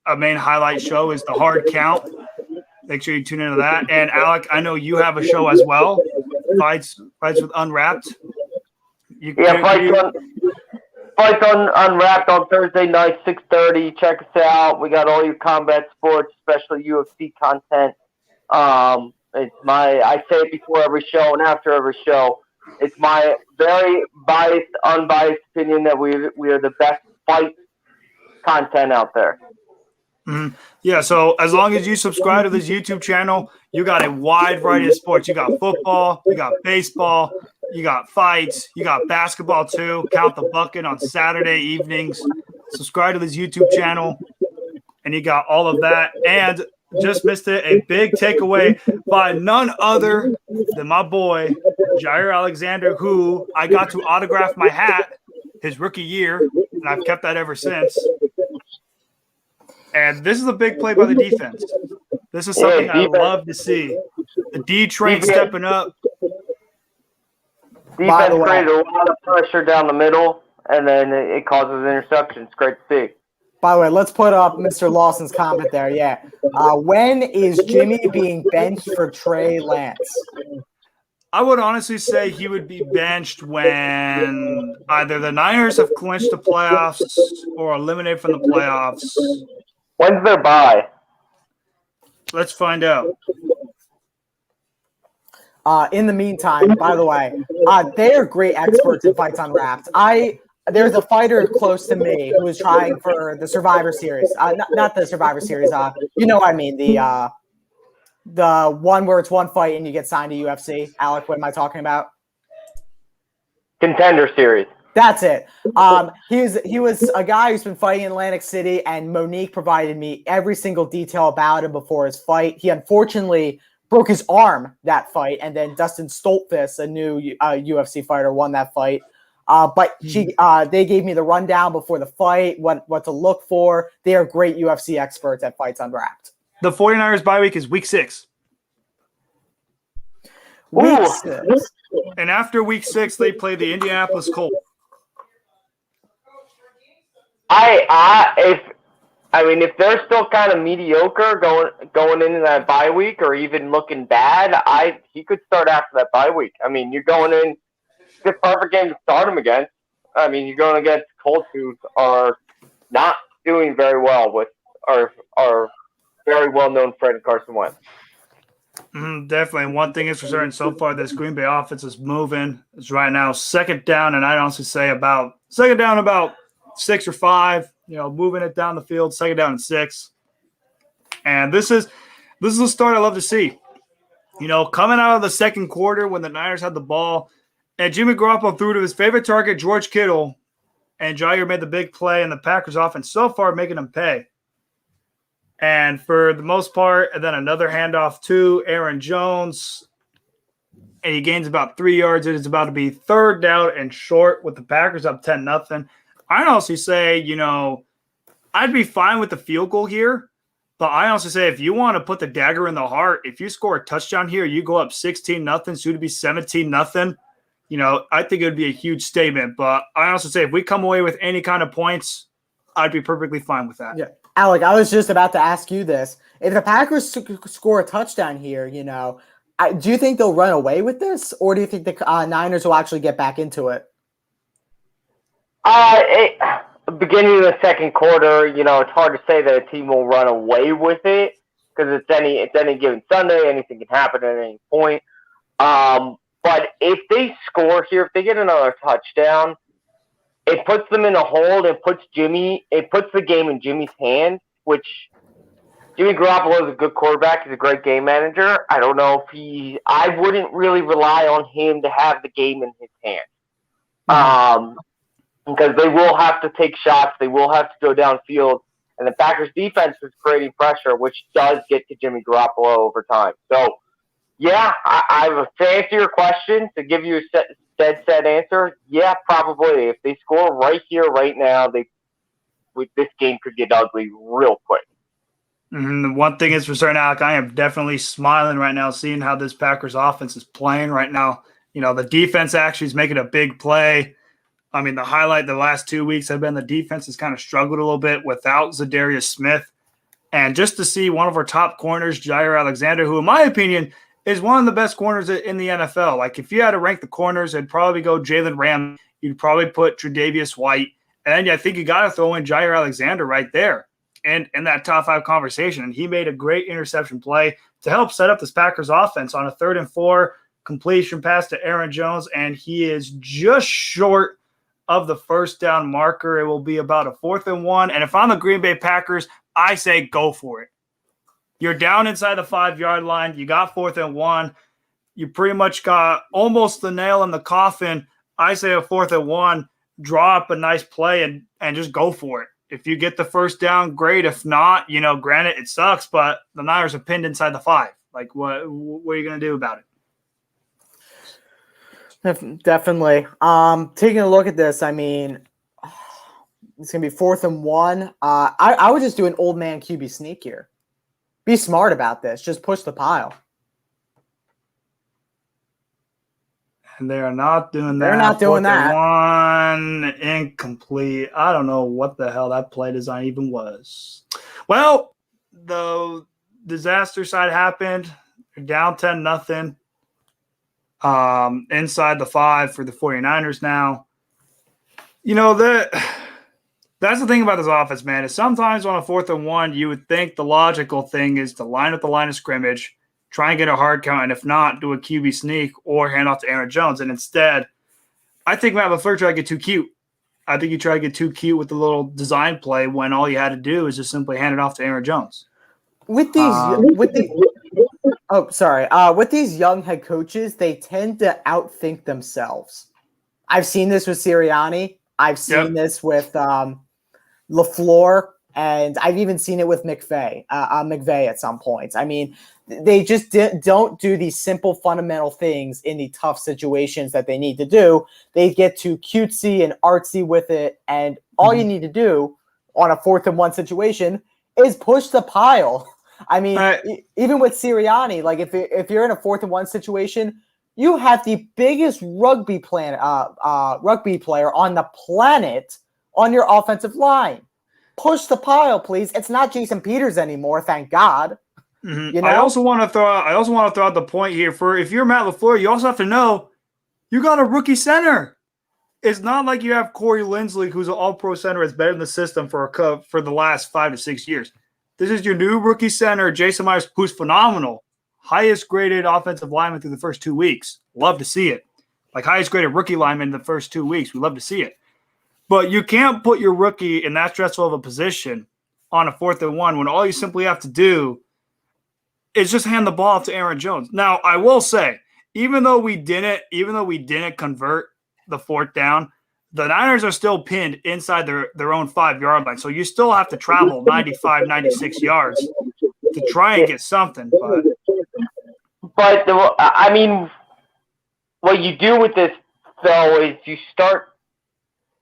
A main highlight show is the Hard Count. Make sure you tune into that. And Alec, I know you have a show as well. Fights with Unwrapped. Fights on Unwrapped on Thursday night, 6:30. Check us out. We got all your combat sports, especially UFC content. I say it before every show and after every show. It's my very unbiased opinion that we are the best fight content out there. Mm-hmm. Yeah, so as long as you subscribe to this YouTube channel, you got a wide variety of sports. You got football, you got baseball, you got fights, you got basketball too. Count the Bucket on Saturday evenings. Subscribe to this YouTube channel, and you got all of that. And just missed it, a big takeaway by none other than my boy, Jair Alexander, who I got to autograph my hat his rookie year, and I've kept that ever since. And this is a big play by the defense. This is something I love to see. The D train stepping up. Defense created a lot of pressure down the middle, and then it causes interceptions. Great to see. By the way, let's put up Mr. Lawson's comment there. Yeah. When is Jimmy being benched for Trey Lance? I would honestly say he would be benched when either the Niners have clinched the playoffs or eliminated from the playoffs. When's their bye? Let's find out. In the meantime, by the way, they are great experts in Fights Unwrapped. There's a fighter close to me who is trying for the Survivor Series. Not the Survivor Series. You know what I mean? The one where it's one fight and you get signed to UFC. Alec, what am I talking about? Contender Series. That's it. He was a guy who's been fighting in Atlantic City, and Monique provided me every single detail about him before his fight. He unfortunately broke his arm that fight, and then Dustin Stoltfus, a new UFC fighter, won that fight. But they gave me the rundown before the fight, what to look for. They are great UFC experts at Fights Unwrapped. The 49ers bye week is week 6. Week 6. And after week 6, they play the Indianapolis Colts. If they're still kind of mediocre going into that bye week or even looking bad, he could start after that bye week. I mean, you're going in, it's the perfect game to start him against. I mean, you're going against Colts who are not doing very well with our very well-known friend Carson Wentz. Definitely. One thing is for certain, so far this Green Bay offense is moving. It's right now second down, and I'd honestly say about 6 or 5, moving it down the field, second down and 6. And this is a start I love to see. Coming out of the second quarter when the Niners had the ball, and Jimmy Garoppolo threw to his favorite target, George Kittle, and Jair made the big play, and the Packers offense so far making them pay. And for the most part, and then another handoff to Aaron Jones, and he gains about 3 yards. It is about to be third down and short with the Packers up 10-0. I'd honestly say, I'd be fine with the field goal here, but I honestly say if you want to put the dagger in the heart, if you score a touchdown here, you go up 16-0, soon to be 17-0. I think it would be a huge statement. But I honestly say if we come away with any kind of points, I'd be perfectly fine with that. Yeah. Alec, I was just about to ask you this. If the Packers score a touchdown here, do you think they'll run away with this, or do you think the Niners will actually get back into it? Beginning of the second quarter, it's hard to say that a team will run away with it because it's any given Sunday. Anything can happen at any point. But if they score here, if they get another touchdown, it puts them in a hold. It puts the game in Jimmy's hands, which Jimmy Garoppolo is a good quarterback. He's a great game manager. I don't know if I wouldn't really rely on him to have the game in his hands. Because they will have to take shots. They will have to go downfield. And the Packers defense is creating pressure, which does get to Jimmy Garoppolo over time. So, yeah, to answer your question, to give you a dead set answer, yeah, probably. If they score right here, right now, this game could get ugly real quick. One thing is for certain, Alec, I am definitely smiling right now seeing how this Packers offense is playing right now. The defense actually is making a big play. I mean, the highlight the last 2 weeks have been the defense has kind of struggled a little bit without Zadarius Smith. And just to see one of our top corners, Jair Alexander, who in my opinion is one of the best corners in the NFL. Like if you had to rank the corners, it'd probably go Jalen Ramsey. You'd probably put Tre'Davious White. And I think you got to throw in Jair Alexander right there and in that top 5 conversation. And he made a great interception play to help set up this Packers offense on a 3rd and 4 completion pass to Aaron Jones. And he is just short of the first down marker. It will be about a 4th and 1. And if I'm the Green Bay Packers, I say go for it. You're down inside the 5-yard line. You got 4th and 1. You pretty much got almost the nail in the coffin. I say a 4th and 1. Draw up a nice play and just go for it. If you get the first down, great. If not, granted, it sucks, but the Niners are pinned inside the 5. Like, what are you going to do about it? Definitely. Taking a look at this, I mean, it's going to be 4th and 1. I would just do an old man QB sneak here. Be smart about this. Just push the pile. And they are not doing that. They're not doing that. 1 incomplete. I don't know what the hell that play design even was. Well, the disaster side happened. They're down 10-0. Inside the 5 for the 49ers now. That's the thing about this offense, man, is sometimes on a 4th and 1, you would think the logical thing is to line up the line of scrimmage, try and get a hard count, and if not, do a QB sneak or hand off to Aaron Jones. And instead, I think Matt LaFleur tried to get too cute. I think he tried to get too cute with the little design play when all you had to do is just simply hand it off to Aaron Jones. With these young head coaches, they tend to outthink themselves. I've seen this with Sirianni. I've seen this with LaFleur, and I've even seen it with McVay at some points. I mean, they just don't do these simple fundamental things in the tough situations that they need to do. They get too cutesy and artsy with it, and all you need to do on a 4th and 1 situation is push the pile. I mean, even with Sirianni, like if you're in a 4th and 1 situation, you have the biggest rugby player on the planet on your offensive line. Push the pile, please. It's not Jason Peters anymore, thank God. Mm-hmm. I also want to throw out the point here for if you're Matt LaFleur, you also have to know you got a rookie center. It's not like you have Corey Linsley, who's an all-pro center, has been in the system for the last 5 to 6 years. This is your new rookie center, Jason Myers, who's phenomenal. Highest graded offensive lineman through the first 2 weeks. Love to see it. Like highest graded rookie lineman in the first 2 weeks. We love to see it. But you can't put your rookie in that stressful of a position on a 4th and 1 when all you simply have to do is just hand the ball off to Aaron Jones. Now, I will say, even though we didn't convert the 4th down, the Niners are still pinned inside their own 5-yard line. So you still have to travel 95, 96 yards to try and get something. But what you do with this, though, is you start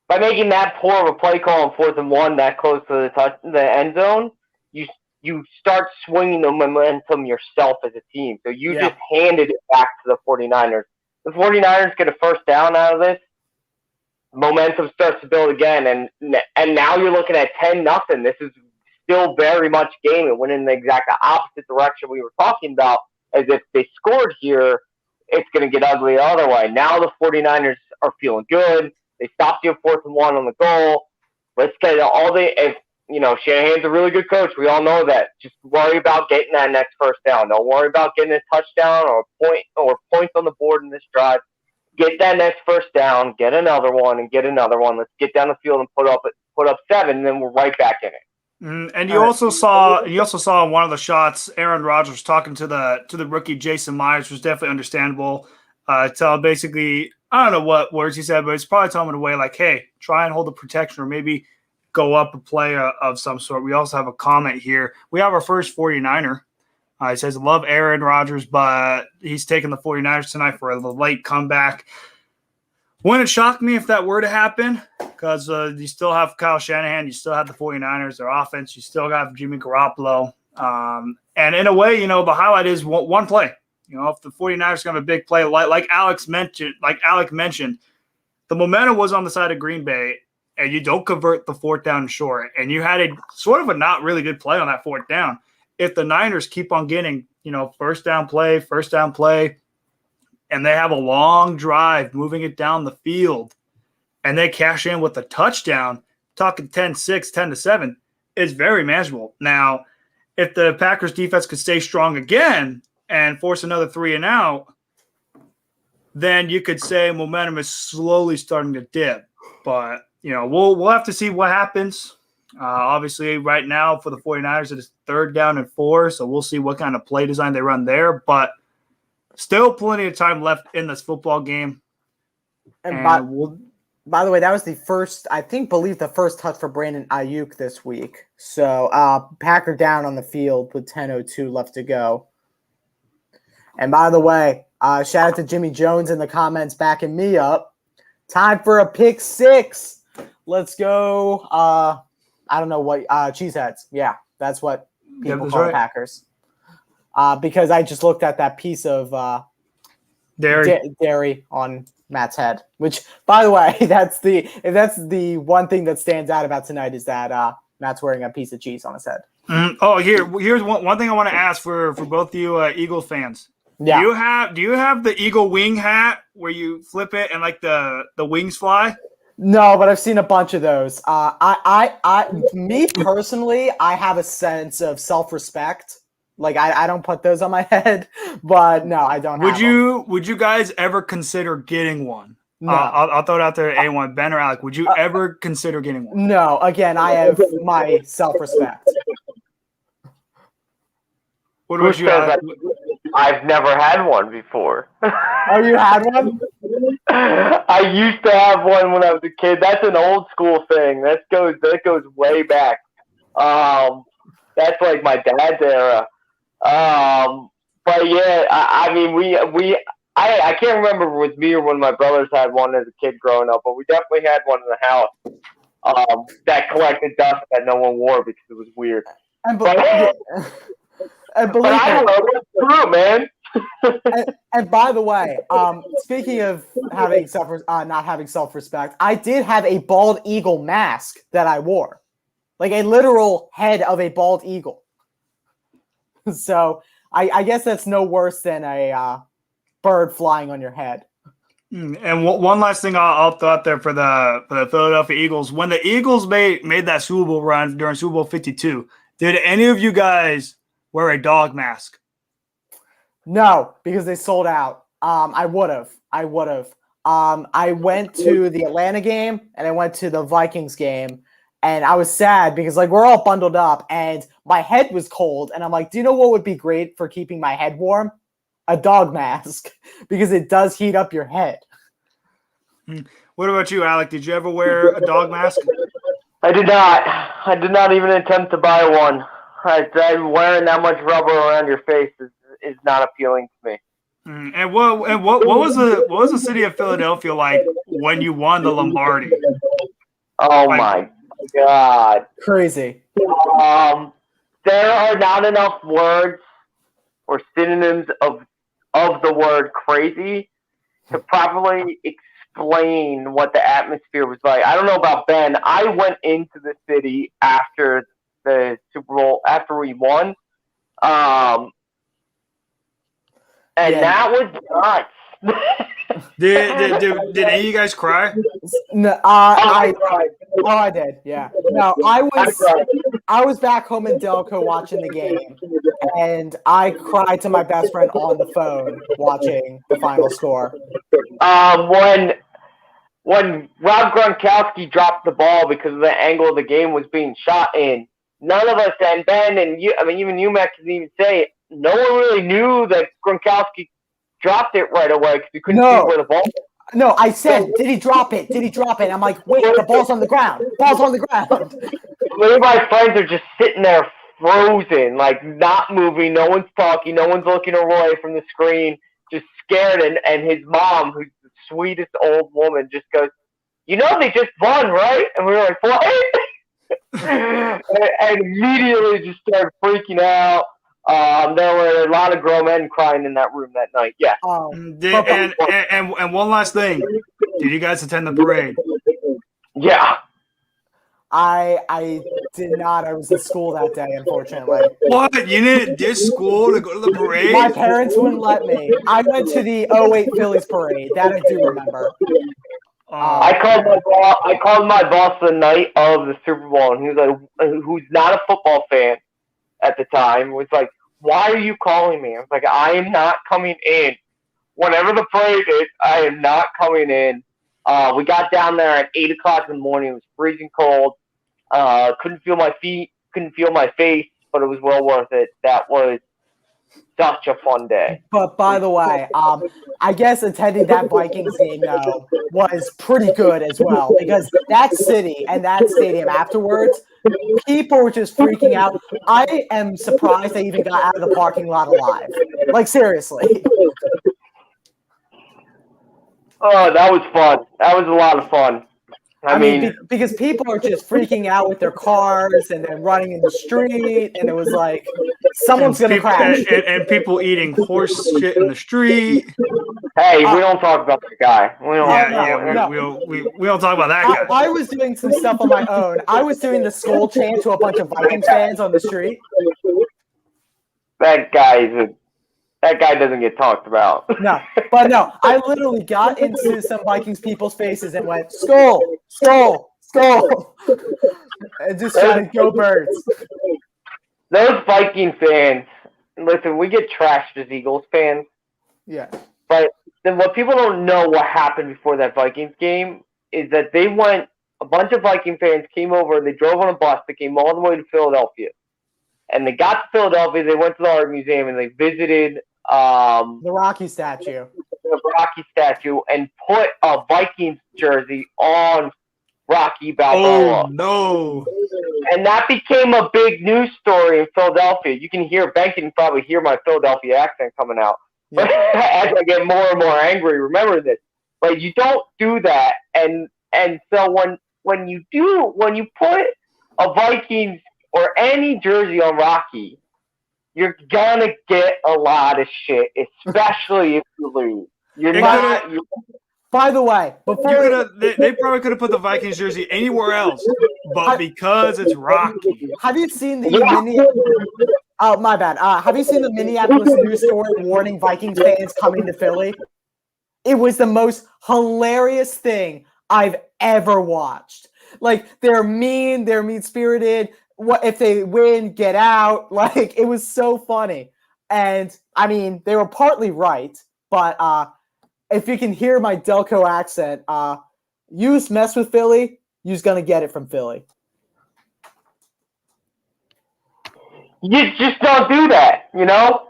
by making that poor of a play call on 4th and 1 that close to the end zone. You start swinging the momentum yourself as a team. So you just handed it back to the 49ers. The 49ers get a first down out of this. Momentum starts to build again, and now you're looking at 10-0. This is still very much game. It went in the exact opposite direction we were talking about. As if they scored here, it's going to get ugly the other way. Now the 49ers are feeling good. They stopped you at 4th and 1 on the goal. Let's get Shanahan's a really good coach. We all know that. Just worry about getting that next first down. Don't worry about getting a touchdown or points on the board in this drive. Get that next first down, get another one, and get another one. Let's get down the field and put up 7, and then we're right back in it. And you also saw in one of the shots, Aaron Rodgers talking to the rookie Jason Myers, was definitely understandable. Tell basically, I don't know what words he said, but it's probably telling him in a way like, hey, try and hold the protection or maybe go up a play of some sort. We also have a comment here. We have our first 49er. He says, love Aaron Rodgers, but he's taking the 49ers tonight for a late comeback. Wouldn't it shock me if that were to happen because you still have Kyle Shanahan. You still have the 49ers, their offense. You still got Jimmy Garoppolo. And in a way, the highlight is one play. If the 49ers have a big play, like Alex mentioned, the momentum was on the side of Green Bay, and you don't convert the 4th down short, and you had a sort of a not really good play on that 4th down. If the Niners keep on getting, first down play, and they have a long drive moving it down the field, and they cash in with a touchdown, talking 10-6, 10-7, it's very manageable. Now, if the Packers defense could stay strong again and force another 3 and out, then you could say momentum is slowly starting to dip. But, we'll have to see what happens. Obviously, right now for the 49ers, it is 3rd down and 4, so we'll see what kind of play design they run there. But still plenty of time left in this football game. And by the way, that was the first touch for Brandon Ayuk this week. So Packer down on the field with 10:02 left to go. And by the way, shout out to Jimmy Jones in the comments backing me up. Time for a pick 6. Let's go. I don't know what cheeseheads. Yeah, that's what people call the Packers. Because I just looked at that piece of dairy on Matt's head. Which, by the way, that's the one thing that stands out about tonight is that Matt's wearing a piece of cheese on his head. Oh, here's one thing I want to ask for both you Eagles fans. Yeah. Do you have the Eagle wing hat where you flip it and like the wings fly? No, but I've seen a bunch of those. Me personally, I have a sense of self-respect. Like I don't put those on my head, but no, I don't. Would you guys ever consider getting one? No. I'll throw it out there to anyone, Ben or Alec. Would you ever consider getting one? No. Again, I have my self-respect. What about you, Alec? I've never had one before. Oh, you had one? I used to have one when I was a kid. That's an old school thing. That goes way back. That's like my dad's era. But yeah, I mean, I can't remember if it was me or one of my brothers had one as a kid growing up, but we definitely had one in the house that collected dust that no one wore because it was weird. I believe I don't know. It's true, man. and by the way, speaking of having not having self-respect, I did have a bald eagle mask that I wore, like a literal head of a bald eagle. So I guess that's no worse than a bird flying on your head. And one last thing I'll throw out there for the Philadelphia Eagles: when the Eagles made that Super Bowl run during Super Bowl 52, did any of you guys wear a dog mask? No, because they sold out. I would have. I went to the Atlanta game and I went to the Vikings game, and I was sad because we're all bundled up and my head was cold. And I'm like, do you know what would be great for keeping my head warm? A dog mask, because it does heat up your head. What about you, Alec? Did you ever wear a dog mask? I did not. I did not even attempt to buy one. Wearing that much rubber around your face is not appealing to me. And what was the city of Philadelphia like when you won the Lombardi? Oh my God! Crazy. There are not enough words or synonyms of the word crazy to properly explain what the atmosphere was like. I don't know about Ben. I went into the city after the Super Bowl, after we won. That was nuts. Did any of you guys cry? No, I did. Yeah. No, I was back home in Delco watching the game, and I cried to my best friend on the phone watching the final score. When Rob Gronkowski dropped the ball because of the angle of the game was being shot in, none of us, and Ben and you, I mean, even you, Matt, can even say, no one really knew that Gronkowski dropped it right away because we couldn't see where the ball was. No, I said, did he drop it? I'm like, wait, the ball's on the ground. Many of my friends are just sitting there frozen, not moving. No one's talking. No one's looking away from the screen, just scared. And his mom, who's the sweetest old woman, just goes, they just won, right? And we were like, what? and immediately just started freaking out. There were a lot of grown men crying in that room that night. Yeah. And one last thing. Did you guys attend the parade? Yeah. I did not. I was in school that day, unfortunately. What? You didn't ditch school to go to the parade? My parents wouldn't let me. I went to the '08 Phillies parade. That I do remember. I called my boss the night of the Super Bowl, and he was like, who's not a football fan at the time, was like, "Why are you calling me?" I was like, "I am not coming in. Whenever the parade is, I am not coming in." We got down there at 8:00 in the morning. It was freezing cold. Couldn't feel my feet, couldn't feel my face, but it was well worth it. That was such a fun day. But by the way, I guess attending that Vikings game though was pretty good as well, because that city and that stadium afterwards, people were just freaking out. I am surprised they even got out of the parking lot alive. Like, seriously. Oh, that was fun. That was a lot of fun. I mean, because people are just freaking out with their cars and then running in the street, and it was like someone's going to crash. And people eating horse shit in the street. Hey, we don't talk about that guy. We don't talk about that guy. I was doing some stuff on my own. I was doing the skull chant to a bunch of Vikings fans on the street. That guy doesn't get talked about. No, I literally got into some Vikings people's faces and went, "Skull, skull, skull," and just shouted, "Go Birds." Those Viking fans, listen, we get trashed as Eagles fans. Yeah. But then what people don't know what happened before that Vikings game is that a bunch of Viking fans came over, they drove on a bus that came all the way to Philadelphia. And they got to Philadelphia, they went to the Art Museum, and they visited the Rocky statue. And put a Vikings jersey on Rocky Balboa. Oh, no. And that became a big news story in Philadelphia. You can probably hear my Philadelphia accent coming out. Yeah. As I get more and more angry, remember this. But you don't do that. And so when you put a Vikings or any jersey on Rocky, you're gonna get a lot of shit, especially if you lose. By the way, they probably could have put the Vikings jersey anywhere else, but because it's Rocky. Have you seen the Oh, my bad. Have you seen the Minneapolis news story warning Vikings fans coming to Philly? It was the most hilarious thing I've ever watched. Like, they're mean-spirited. What if they win, get out? Like, it was so funny. And I mean, they were partly right, but if you can hear my Delco accent, you mess with Philly, you's gonna get it from Philly. You just don't do that, you know?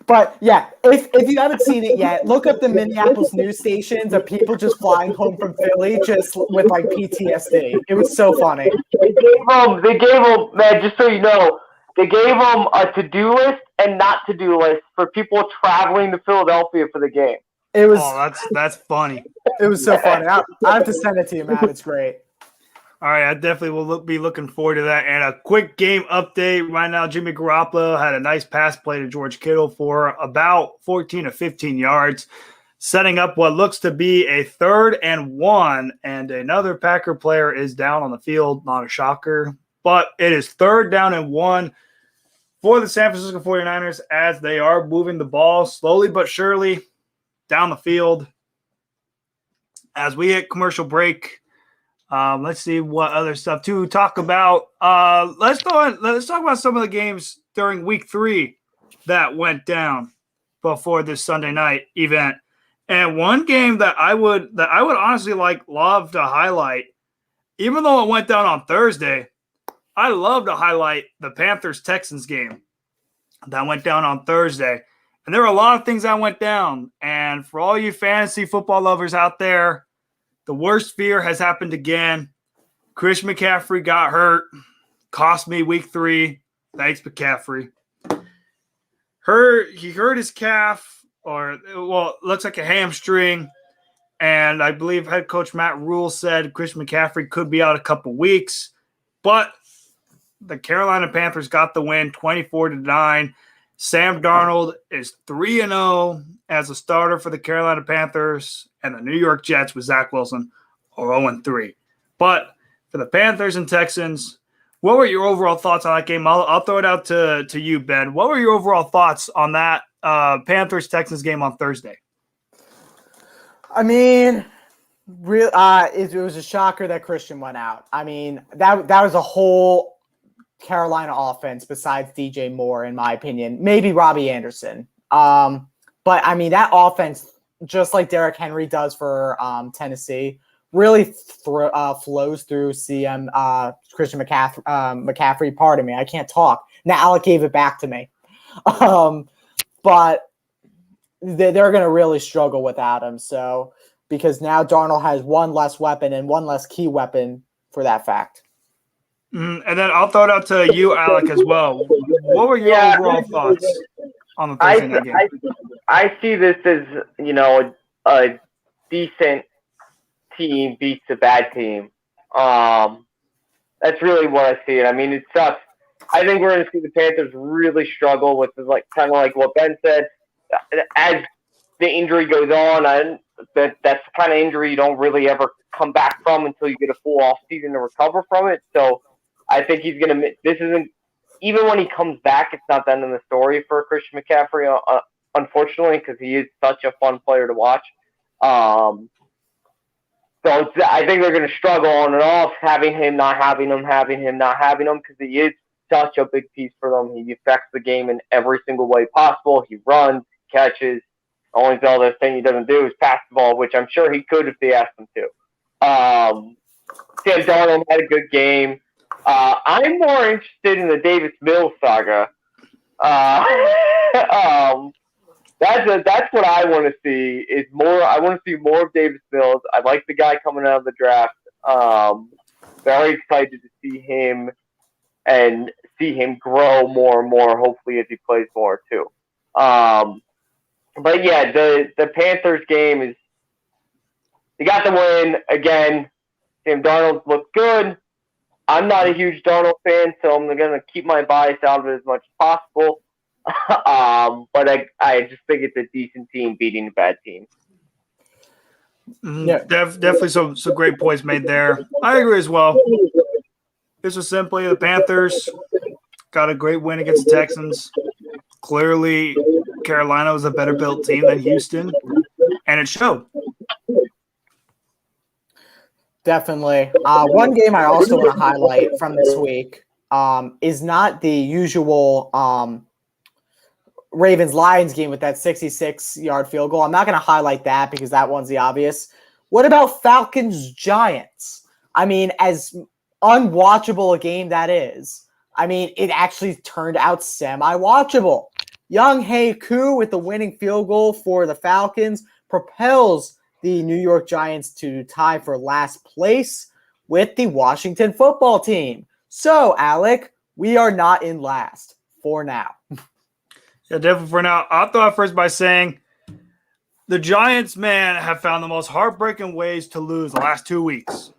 But yeah, if you haven't seen it yet, look up the Minneapolis news stations of people just flying home from Philly just with like PTSD. It was so funny. They gave them, man, just so you know, they gave them a to-do list and not to-do list for people traveling to Philadelphia for the game. It was. Oh, that's funny. It was so funny. I have to send it to you, man. It's great. All right, I definitely will be looking forward to that. And a quick game update right now. Jimmy Garoppolo had a nice pass play to George Kittle for about 14 to 15 yards, setting up what looks to be a 3rd and 1. And another Packer player is down on the field. Not a shocker, but it is 3rd down and 1 for the San Francisco 49ers as they are moving the ball slowly but surely down the field. As we hit commercial break, let's see what other stuff to talk about. Let's talk about some of the games during week 3 that went down before this Sunday night event. And one game that I would honestly love to highlight, even though it went down on Thursday, I love to highlight the Panthers-Texans game that went down on Thursday. And there were a lot of things that went down. And for all you fantasy football lovers out there, the worst fear has happened again. Chris McCaffrey got hurt. Cost me week 3. Thanks, McCaffrey. He hurt his calf, it looks like a hamstring. And I believe head coach Matt Rule said Chris McCaffrey could be out a couple weeks. But The Carolina Panthers got the win 24-9. Sam Darnold is 3-0 as a starter for the Carolina Panthers, and the New York Jets with Zach Wilson are 0-3. But for the Panthers and Texans, what were your overall thoughts on that game? I'll throw it out to you, Ben. What were your overall thoughts on that Panthers-Texans game on Thursday? I mean, it was a shocker that Christian went out. I mean, that was a whole Carolina offense besides DJ Moore, in my opinion. Maybe Robbie Anderson. But, I mean, that offense, just like Derrick Henry does for Tennessee, really flows through Christian McCaffrey. Pardon me, I can't talk. Now Alec gave it back to me. But they're going to really struggle without him. So because now Darnold has one less weapon and one less key weapon for that fact. And then I'll throw it out to you, Alec, as well. What were your overall thoughts on the Thursday night game? I see this as, a decent team beats a bad team. That's really what I see. I mean, it sucks. I think we're going to see the Panthers really struggle with, kind of like what Ben said. As the injury goes on, that's the kind of injury you don't really ever come back from until you get a full off season to recover from it. So I think he's going to – this isn't – even when he comes back, it's not the end of the story for Christian McCaffrey, unfortunately, because he is such a fun player to watch. So I think they're going to struggle on and off, having him, not having him, because he is such a big piece for them. He affects the game in every single way possible. He runs, catches. The only other thing he doesn't do is pass the ball, which I'm sure he could if they asked him to. Sam Darnold had a good game. I'm more interested in the Davis Mills saga. That's what I want to see is more. I want to see more of Davis Mills. I like the guy coming out of the draft. Very excited to see him and see him grow more and more. Hopefully, as he plays more too. But yeah, the Panthers game is. They got the win again. Sam Darnold looked good. I'm not a huge Darnold fan, so I'm going to keep my bias out of it as much as possible. But I just think it's a decent team beating a bad team. Yeah, definitely some great points made there. I agree as well. This was simply the Panthers got a great win against the Texans. Clearly, Carolina was a better built team than Houston, and it showed. Definitely. One game I also want to highlight from this week is not the usual Ravens-Lions game with that 66-yard field goal. I'm not going to highlight that because that one's the obvious. What about Falcons-Giants? I mean, as unwatchable a game that is, I mean, it actually turned out semi-watchable. Young-Hae Koo with the winning field goal for the Falcons propels the New York Giants to tie for last place with the Washington football team. So, Alec, we are not in last for now. Yeah, definitely for now. I'll throw out first by saying the Giants, man, have found the most heartbreaking ways to lose the last 2 weeks.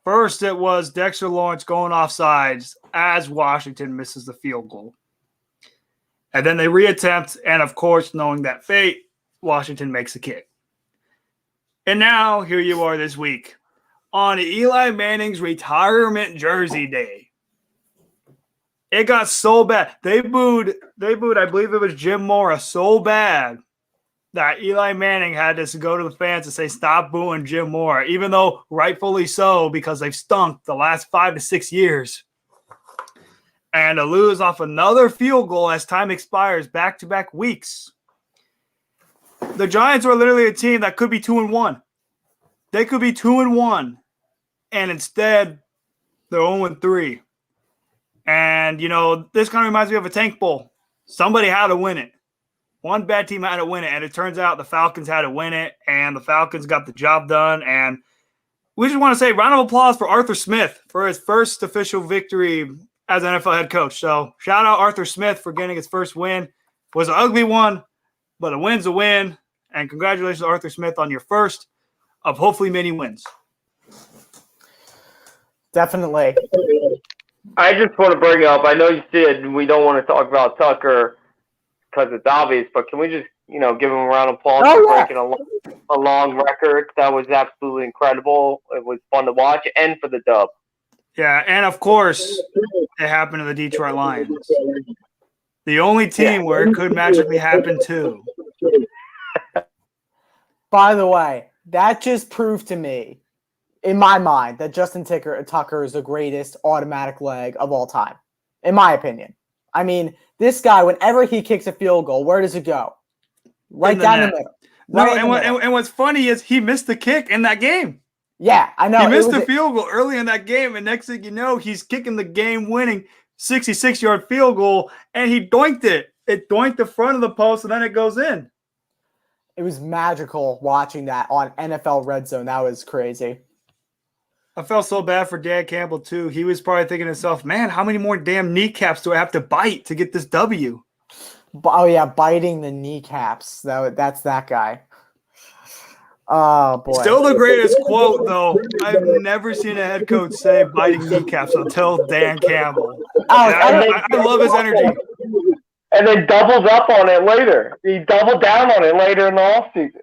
First, it was Dexter Lawrence going offsides as Washington misses the field goal. And then they reattempt, and of course, knowing that fate, Washington makes a kick. And now, here you are this week on Eli Manning's retirement jersey day. It got so bad. They booed, I believe it was Jim Mora, so bad that Eli Manning had to go to the fans and say, stop booing Jim Mora, even though rightfully so, because they've stunk the last 5 to 6 years. And to lose off another field goal as time expires back-to-back weeks. The Giants are literally a team that could be 2-1. They could be 2-1, and instead they're 0-3. And, this kind of reminds me of a tank bowl. Somebody had to win it. One bad team had to win it, and it turns out the Falcons had to win it, and the Falcons got the job done. And we just want to say round of applause for Arthur Smith for his first official victory as an NFL head coach. So shout out Arthur Smith for getting his first win. It was an ugly one, but a win's a win. And congratulations, Arthur Smith, on your first of hopefully many wins. Definitely. I just want to bring up. I know you said we don't want to talk about Tucker because it's obvious, but can we just give him a round of applause for Yeah. breaking a long record? That was absolutely incredible. It was fun to watch, and for the dub. Yeah, and of course, it happened to the Detroit Lions. The only team where it could magically happen to. By the way, that just proved to me, in my mind, that Justin Tucker is the greatest automatic leg of all time, in my opinion. I mean, this guy, whenever he kicks a field goal, where does it go? Right down the middle. And what's funny is he missed the kick in that game. Yeah, I know. He missed the field goal early in that game, and next thing you know, he's kicking the game-winning 66-yard field goal, and he doinked it. It doinked the front of the post, and then it goes in. It was magical watching that on NFL Red Zone. That was crazy. I felt so bad for Dan Campbell, too. He was probably thinking to himself, man, how many more damn kneecaps do I have to bite to get this W? Oh, yeah, biting the kneecaps. That's that guy. Oh, boy. Still the greatest quote, though. I've never seen a head coach say biting kneecaps until Dan Campbell. I love his energy. And then doubles up on it later. He doubled down on it later in the offseason.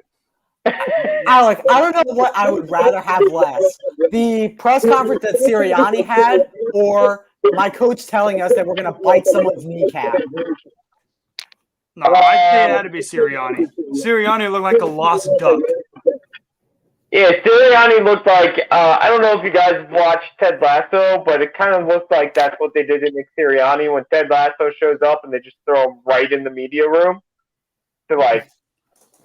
Alec, I don't know what I would rather have less. The press conference that Sirianni had, or my coach telling us that we're going to bite someone's kneecap. No, I'd say it had to be Sirianni. Sirianni looked like a lost duck. Yeah, Sirianni looked like, I don't know if you guys watched Ted Lasso, but it kind of looked like that's what they did to Nick Sirianni when Ted Lasso shows up and they just throw him right in the media room to,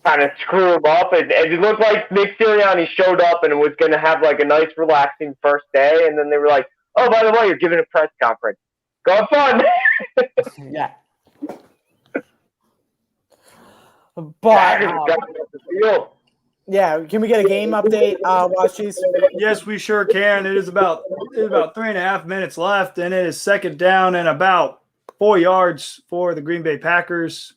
kind of screw him up. And it looked like Nick Sirianni showed up and was going to have, a nice, relaxing first day. And then they were like, oh, by the way, you're giving a press conference. Go have fun. Yeah. But, yeah, can we get a game update, Washies? Yes, we sure can. It is about 3.5 minutes left, and it is second down and about 4 yards for the Green Bay Packers.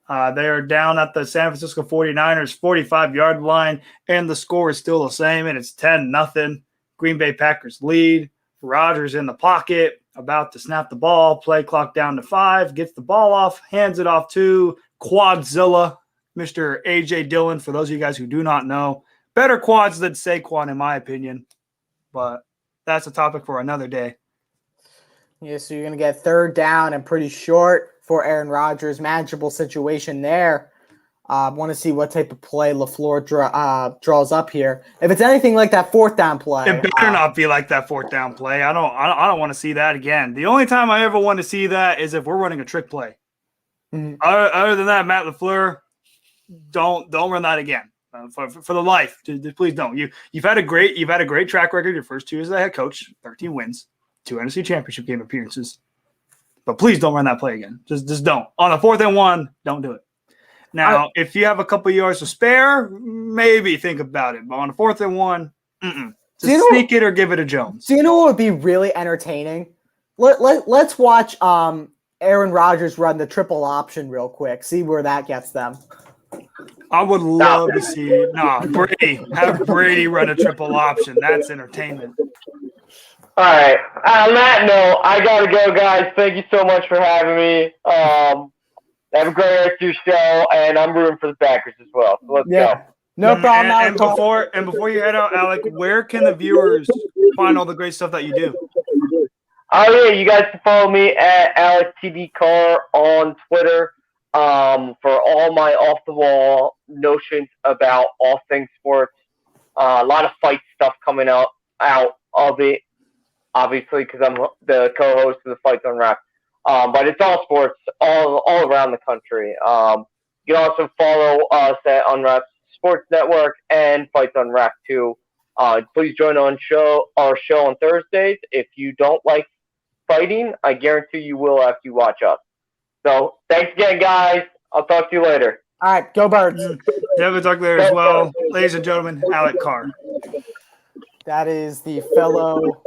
They are down at the San Francisco 49ers 45-yard line, and the score is still the same, and it's 10-0. Green Bay Packers lead. Rodgers in the pocket, about to snap the ball, play clock down to 5, gets the ball off, hands it off to Quadzilla, Mr. A.J. Dillon, for those of you guys who do not know. Better quads than Saquon, in my opinion. But that's a topic for another day. Yeah, so you're going to get third down and pretty short for Aaron Rodgers. Manageable situation there. I want to see what type of play LaFleur draws up here. If it's anything like that fourth down play. It better not be like that fourth down play. I don't want to see that again. The only time I ever want to see that is if we're running a trick play. Mm-hmm. Other than that, Matt LaFleur, don't run that again for the life. Please don't. You've had a great track record. Your first 2 as a head coach, 13 wins, 2 NFC Championship game appearances. But please don't run that play again. Just don't. On a 4th and 1, don't do it. Now, if you have a couple yards to spare, maybe think about it. But on a 4th and 1, just sneak it or give it to Jones. Do you know what would be really entertaining? Let's watch Aaron Rodgers run the triple option real quick. See where that gets them. I would love to see Brady. Have Brady run a triple option. That's entertainment. All right. On that note, I got to go, guys. Thank you so much for having me. Have a great rest of your show, and I'm rooting for the Packers as well. So let's go. No problem. And before you head out, Alec, where can the viewers find all the great stuff that you do? Oh, yeah. You guys can follow me at AlecTDCar on Twitter for all my off-the-wall notions about all things sports. A lot of fight stuff coming out of it, obviously, because I'm the co-host of the Fights Unwrapped. But it's all sports all around the country. You can also follow us at Unwrapped Sports Network and Fights Unwrapped too. Please join our show on Thursdays. If you don't like fighting, I guarantee you will after you watch us. So thanks again, guys. I'll talk to you later. All right, go Birds. Yeah, we'll talk later as well. Ladies and gentlemen, Alec Carr. That is the fellow